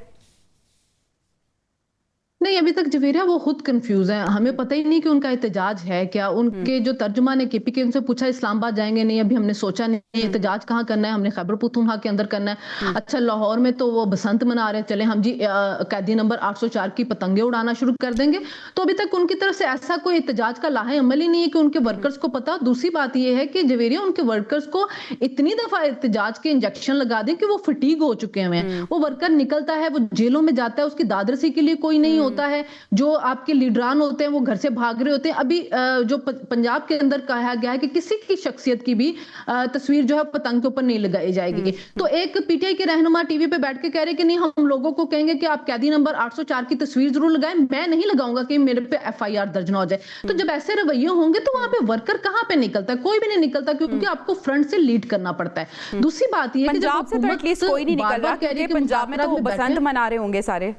नहीं, अभी तक जवेरिया वो खुद कंफ्यूज है। हमें पता ही नहीं कि उनका एहतजाज है क्या। उनके जो तर्जुमान ने KPK उनसे पूछा इस्लामाबाद जाएंगे, नहीं अभी हमने सोचा नहीं, एहतजाज कहाँ करना है, हमने खैबर पख्तूनख्वा के अंदर करना है। अच्छा, लाहौर में तो वो बसंत मना रहे, चले हम जी कैदी नंबर 804 की पतंगे उड़ाना शुरू कर देंगे। तो अभी तक उनकी तरफ से ऐसा कोई एहतजाज का लाहे अमल ही नहीं है कि उनके वर्कर्स को पता। दूसरी बात यह है कि जवेरिया उनके वर्कर्स को इतनी दफा एहतजाज के इंजेक्शन लगा दें कि वो फटीग हो चुके हैं। वो वर्कर निकलता है, वो जेलों में जाता है, उसकी दादरसी के लिए कोई नहीं होता है। जो आपके लीडरान होते हैं वो घर से भाग रहे होते हैं। अभी जो पंजाब के अंदर कहा गया है कि किसी की शख्सियत की भी तस्वीर जो है पतंग के ऊपर नहीं लगाई जाएगी। तो एक PTI के रहनुमा टीवी पे बैठ के कह रहे कि नहीं, हम लोगों को कहेंगे कि आप कैदी नंबर 804 की तस्वीर जरूर लगाएं, मैं नहीं लगाऊंगा कि मेरे पे FIR दर्ज ना हो जाए। तो जब ऐसे रवैये होंगे तो वहां पे वर्कर कहां पे निकलता है? कोई भी नहीं निकलता, क्योंकि आपको फ्रंट से लीड करना पड़ता है। दूसरी बात यह है कि पंजाब से तो एटलीस्ट कोई नहीं निकल रहा, क्योंकि पंजाब में तो बसंत मना रहे होंगे सारे।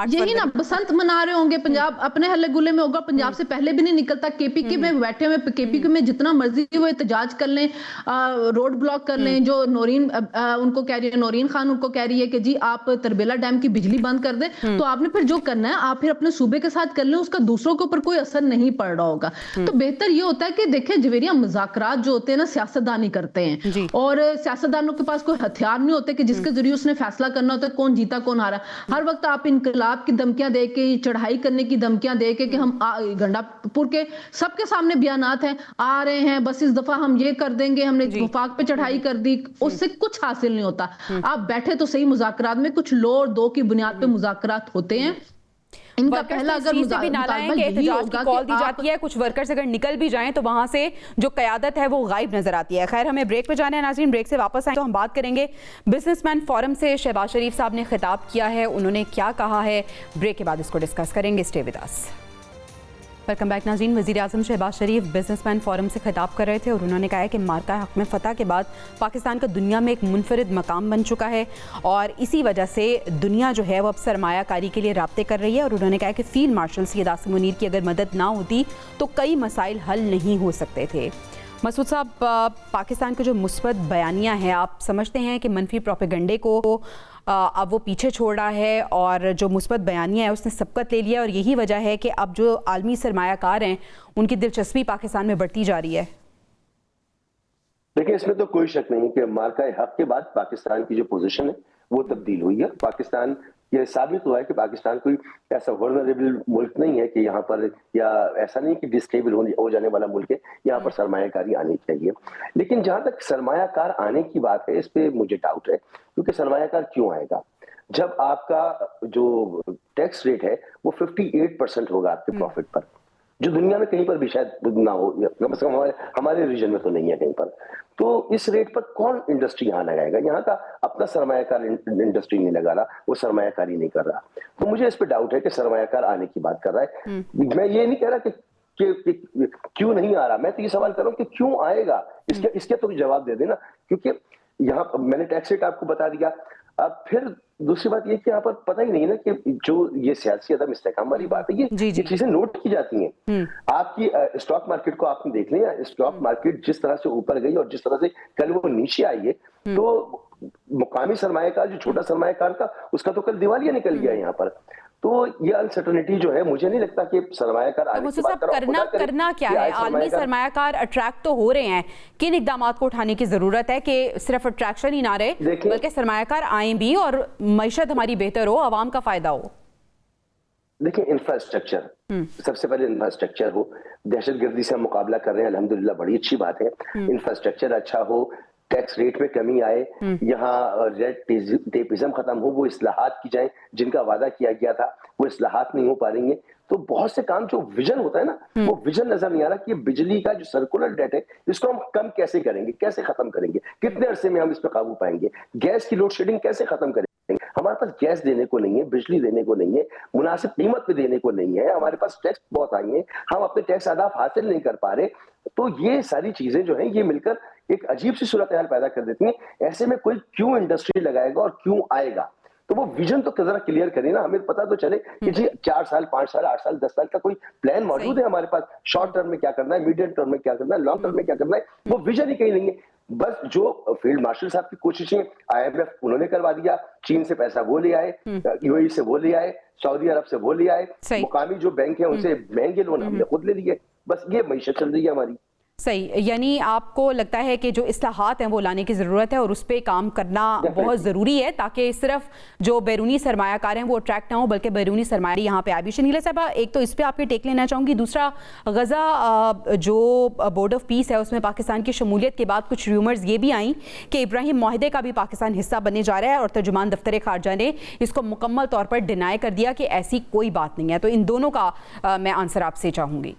यही ना, बसंत मना रहे होंगे, पंजाब अपने हल्ले गुल्ले में होगा। पंजाब से पहले भी नहीं निकलता। KPK में बैठे हुए, KPK में जितना मर्जी वो एहतजाज कर लें, रोड ब्लॉक कर लें। जो नौरीन उनको कह रही है, नौरीन खान उनको कह रही है कि जी आप तरबेला डैम की बिजली बंद कर दें, तो आपने फिर जो करना है आप फिर अपने सूबे के साथ कर लें, उसका दूसरों के ऊपर कोई असर नहीं पड़ रहा होगा। तो बेहतर ये होता है कि देखें जवेरिया, मुज़ाकरात जो होते हैं ना, सियासतदानी करते हैं, और सियासतदानों के पास कोई हथियार नहीं होते कि जिसके जरिए उसने फैसला करना होता है कौन जीता कौन हारा। हर वक्त आप इनकलाब की धमकियां दे के, चढ़ाई करने की धमकियां दे के कि हम गंडापुर के सबके सामने बयानात हैं, आ रहे हैं, बस इस दफा हम ये कर देंगे, हमने वफाक पे चढ़ाई कर दी, उससे कुछ हासिल नहीं होता। आप बैठे तो सही मुज़ाकरात में, कुछ लो और दो की बुनियाद पे मुज़ाकरात होते हैं, इनका वर्कर्स पहला तो इस अगर चीज़ से भी नाला है कि एहतजाज की कॉल दी जाती है, कुछ वर्कर्स अगर निकल भी जाएं तो वहां से जो क़यादत है वो गायब नजर आती है। खैर, हमें ब्रेक पे जाना है नाज़रीन, ब्रेक से वापस आए तो हम बात करेंगे बिजनेसमैन फोरम से शहबाज शरीफ साहब ने खिताब किया है, उन्होंने क्या कहा है, ब्रेक के बाद इसको डिस्कस करेंगे। Stay with us. Welcome back नाज़रीन। वज़ीर-ए-आज़म शहबाज शरीफ बिजनेसमैन फोरम से खिताब कर रहे थे और उन्होंने कहा है कि मार्का हक में फ़तह के बाद पाकिस्तान का दुनिया में एक मुनफरिद मकाम बन चुका है और इसी वजह से दुनिया जो है वो अब सरमायाकारी के लिए राब्ते कर रही है। और उन्होंने कहा कि फ़ील्ड मार्शल सैयद आसिम मुनीर की अगर मदद ना होती तो कई मसाइल हल नहीं हो सकते थे। मसूद साहब, पाकिस्तान के जो मुस्बत बयानियाँ हैं, आप समझते हैं कि मनफी प्रोपेगंडे को अब वो पीछे छोड़ रहा है और जो मुस्बत बयानियाँ है उसने सबकत ले लिया और यही वजह है कि अब जो आलमी सरमायाकार हैं उनकी दिलचस्पी पाकिस्तान में बढ़ती जा रही है? देखिए, इसमें तो कोई शक नहीं कि मार्का हक के बाद पाकिस्तान की जो पोजीशन है वो तब्दील हुई है। पाकिस्तान ये साबित हुआ है कि पाकिस्तान कोई ऐसा वर्नरेबल मुल्क नहीं है कि यहाँ पर, या ऐसा नहीं कि डिस्टेबल हो जाने वाला मुल्क है, यहाँ पर सरमायाकारी आनी चाहिए। लेकिन जहां तक सरमायाकार आने की बात है, इस पे मुझे डाउट है, क्योंकि सरमायाकार क्यों आएगा जब आपका जो टैक्स रेट है वो 58% होगा आपके प्रॉफिट पर, जो दुनिया में कहीं पर भी शायद ना हो, कम से कम हमारे रीजन में तो नहीं है कहीं पर। तो इस रेट पर कौन इंडस्ट्री यहाँ लगाएगा? यहाँ का अपना सरमायाकार इंडस्ट्री नहीं लगा रहा, वो सरमायाकारी नहीं कर रहा। तो मुझे इस पे डाउट है कि सरमायाकार आने की बात कर रहा है। मैं ये नहीं कह रहा कि क्यों नहीं आ रहा, मैं तो ये सवाल कर रहा हूँ कि क्यों आएगा, इसके तो जवाब दे देना। क्योंकि यहाँ मैंने टैक्स रेट आपको बता दिया। अब फिर दूसरी बात ये कि यहाँ पर पता ही नहीं ना कि जो ये सियासी अदम इस्तेहकाम वाली बात है, ये चीजें नोट की जाती हैं। आपकी स्टॉक मार्केट को आपने देख लिया, स्टॉक मार्केट जिस तरह से ऊपर गई और जिस तरह से कल वो नीचे आई है, तो मुकामी सरमायाकार जो छोटा सरमायाकार था उसका तो कल दिवालिया निकल गया यहाँ पर। तो ये अनसर्टनिटी जो है, मुझे नहीं लगता कि सरमायाकार आने की बात करना क्या है। आलमी सरमायाकार अट्रैक्ट तो हो रहे हैं, किन इकदाम को उठाने की जरूरत है कि सिर्फ अट्रैक्शन ही ना रहे बल्कि सरमायाकार आए भी और मईशत हमारी बेहतर हो, आवाम का फायदा हो? देखिए, इंफ्रास्ट्रक्चर सबसे पहले इंफ्रास्ट्रक्चर हो। दहशतगर्दी से हम मुकाबला कर रहे हैं, अल्हम्दुलिल्लाह, बड़ी अच्छी बात है। इंफ्रास्ट्रक्चर अच्छा हो, टैक्स रेट में कमी आए, यहाँ रेड टेपिज्म खत्म हो, वो इस्लाहात की जाए जिनका वादा किया गया था, वो इस्लाहात नहीं हो पा रही है। तो बहुत से काम जो विजन होता है ना, वो विजन नजर नहीं आ रहा कि बिजली का जो सर्कुलर डेट है इसको हम कम कैसे करेंगे, कैसे खत्म करेंगे, कितने अरसे में हम इस पर काबू पाएंगे, गैस की लोड शेडिंग कैसे खत्म करेंगे। हमारे पास गैस देने को नहीं है, बिजली देने को नहीं है, मुनासिब कीमत पे देने को नहीं है, हमारे पास टैक्स बहुत आए हैं, हम अपने टैक्स अहदाफ हासिल नहीं कर पा रहे। तो ये सारी चीजें जो है ये मिलकर एक अजीब सी सूरत हाल पैदा कर देती हैं। ऐसे में कोई क्यों इंडस्ट्री लगाएगा और क्यों आएगा? तो वो विजन तो जरा क्लियर करें ना, हमें पता तो चले कि जी 4 साल 5 साल 8 साल 10 साल का कोई प्लान मौजूद है हमारे पास। शॉर्ट टर्म में क्या करना है, मीडियम टर्म में क्या करना है, लॉन्ग टर्म में क्या करना है, वो विजन ही कहीं नहीं है। बस जो फील्ड मार्शल साहब की कोशिशें, IMF उन्होंने करवा दिया, चीन से पैसा वो ले आए, UAE से वो ले आए, सऊदी अरब से वो ले आए, मुकामी जो बैंक है उनसे महंगे लोन हमने खुद ले लिए। बस ये मईशत चल रही है हमारी। सही, यानी आपको लगता है कि जो इस्लाहात हैं वो लाने की ज़रूरत है और उस पर काम करना बहुत ज़रूरी है ताकि सिर्फ जो बैरूनी सरमायाकार हैं वो अट्रैक्ट ना हो बल्कि बैरूनी सरमाया यहाँ पे आए। शनीला साहबा, एक तो इस पर आपकी टेक लेना चाहूँगी, दूसरा गज़ा जो बोर्ड ऑफ पीस है उसमें पाकिस्तान की शमूलियत के बाद कुछ र्यूमर्स ये भी आई कि इब्राहिम माहिदे का भी पाकिस्तान हिस्सा बनने जा रहा है और तर्जुमान दफ्तर खारजा ने इसको मुकम्मल तौर पर डिनाई कर दिया कि ऐसी कोई बात नहीं है। तो इन दोनों का मैं आंसर आपसे चाहूँगी।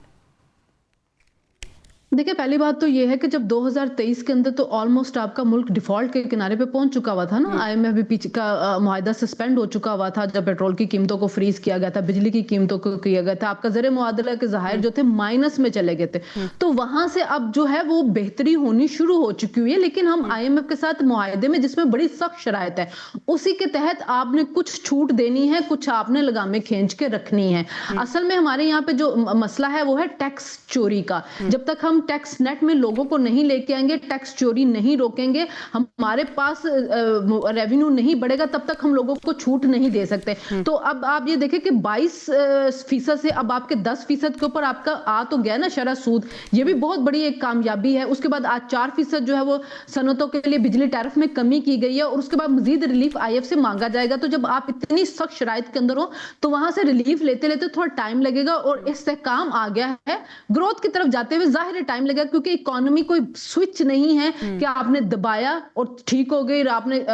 देखिए, पहली बात तो ये है कि जब 2023 के अंदर तो ऑलमोस्ट आपका मुल्क डिफॉल्ट के किनारे पे पहुंच चुका हुआ था ना। IMF भी पीछे का मुआहदा सस्पेंड हो चुका हुआ था जब पेट्रोल की कीमतों को फ्रीज किया गया था, बिजली की कीमतों को किया गया था, आपका ज़र मुआदला के ज़ाहिर जो थे माइनस में चले गए थे। तो वहां से अब जो है वो बेहतरी होनी शुरू हो चुकी हुई है। लेकिन हम IMF के साथ मुआहदे में जिसमें बड़ी सख्त शराइत है, उसी के तहत आपने कुछ छूट देनी है, कुछ आपने लगामें खींच के रखनी है। असल में हमारे यहाँ पे जो मसला है वो है टैक्स चोरी का। जब तक हम टैक्स नेट में लोगों को नहीं लेके आएंगे, टैक्स चोरी नहीं रोकेंगे, हमारे पास रेवेन्यू नहीं बढ़ेगा, तब तक हम लोगों को छूट नहीं दे सकते। तो अब आप ये देखें कि 22% से अब आपके 10% के ऊपर आपका आ तो गया ना शरह सूद, ये भी बहुत बड़ी एक कामयाबी है। उसके बाद आज 4% जो है वो सनतों के लिए बिजली टैरिफ में कमी की गई है और उसके बाद मजीद रिलीफ IF से मांगा जाएगा। तो जब आप इतनी सख्त शराइत के अंदर हो तो वहां से रिलीफ लेते लेते थोड़ा टाइम लगेगा और इस्तेहकाम आ गया है, ग्रोथ की तरफ जाते हुए जाहिर टाइम लगेगा, क्योंकि इकोनॉमी कोई स्विच नहीं है कि आपने दबाया और ठीक हो गई, और आपने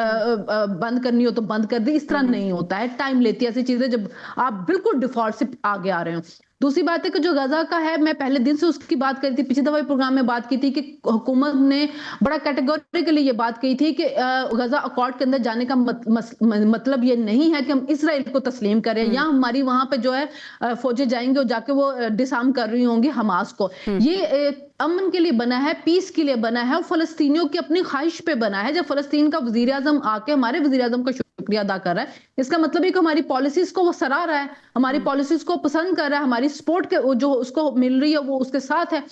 बंद करनी हो तो बंद कर दी। इस तरह नहीं होता है, टाइम लेती है ऐसी चीजें जब आप बिल्कुल डिफॉल्ट से आगे आ रहे हो। दूसरी बात है कि जो गजा का है, मैं पहले दिन से उसकी बात करी थी, पिछली दफा प्रोग्राम में बात की थी कि हुकूमत ने बड़ा कैटेगोरिकली ये बात कही थी कि गजा अकॉर्ड के अंदर जाने का मतलब ये नहीं है कि हम इसराइल को तस्लीम करें या हमारी वहां पे जो है फौजें जाएंगे और जाके वो डिसआर्म कर रही होंगी हमास को। ये अमन के लिए बना है, पीस के लिए बना है और फलस्तीनियों की अपनी ख्वाहिश पे बना है। जब फलस्तीन का वजीर आजम आके हमारे वजीर आजम का शुक्रिया अदा कर रहा है, इसका मतलब है कि हमारी पॉलिसीज को वो सराह रहा है, हमारी पॉलिसीज को पसंद कर रहा है, हमारी सपोर्ट के जो उसको मिल रही है वो उसके साथ है।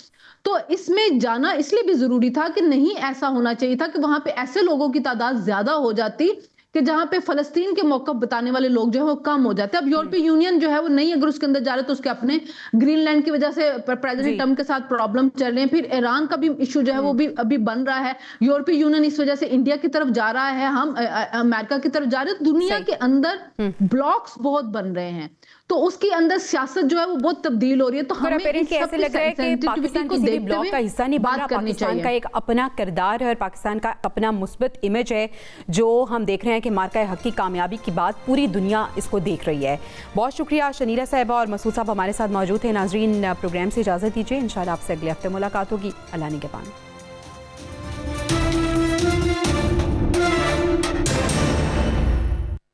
तो इसमें जाना इसलिए भी जरूरी था कि नहीं ऐसा होना चाहिए था कि वहां पे ऐसे लोगों की तादाद ज्यादा हो जाती कि जहां पे फलस्तीन के मौक़िफ़ बताने वाले लोग जो है वो कम हो जाते हैं। अब यूरोपीय यूनियन जो है वो नहीं अगर उसके अंदर जा रहे तो उसके अपने ग्रीनलैंड की वजह से प्रेसिडेंट ट्रम्प के साथ प्रॉब्लम चल रहे हैं, फिर ईरान का भी इशू जो है वो भी अभी बन रहा है। यूरोपीय यूनियन इस वजह से इंडिया की तरफ जा रहा है, हम अमेरिका की तरफ जा रहे हैं। दुनिया के अंदर ब्लॉक्स बहुत बन रहे हैं, तो उसके अंदर सियासत जो है वो बहुत तब्दील हो रही है। तो हमें ऐसे लग रहा है कि पाकिस्तान किसी भी ब्लॉक का हिस्सा नहीं बन रहा। पाकिस्तान का एक अपना किरदार है और पाकिस्तान का अपना मुस्बत इमेज है जो हम देख रहे हैं कि मार्का हक की कामयाबी की बात पूरी दुनिया इसको देख रही है। बहुत शुक्रिया शनीरा साहिबा और मसूद साहब हमारे साथ मौजूद थे। नाजरीन, प्रोग्राम से इजाज़त दीजिए, इंशाल्लाह आपसे अगले हफ्ते मुलाकात होगी। अल्लाह निगहबान।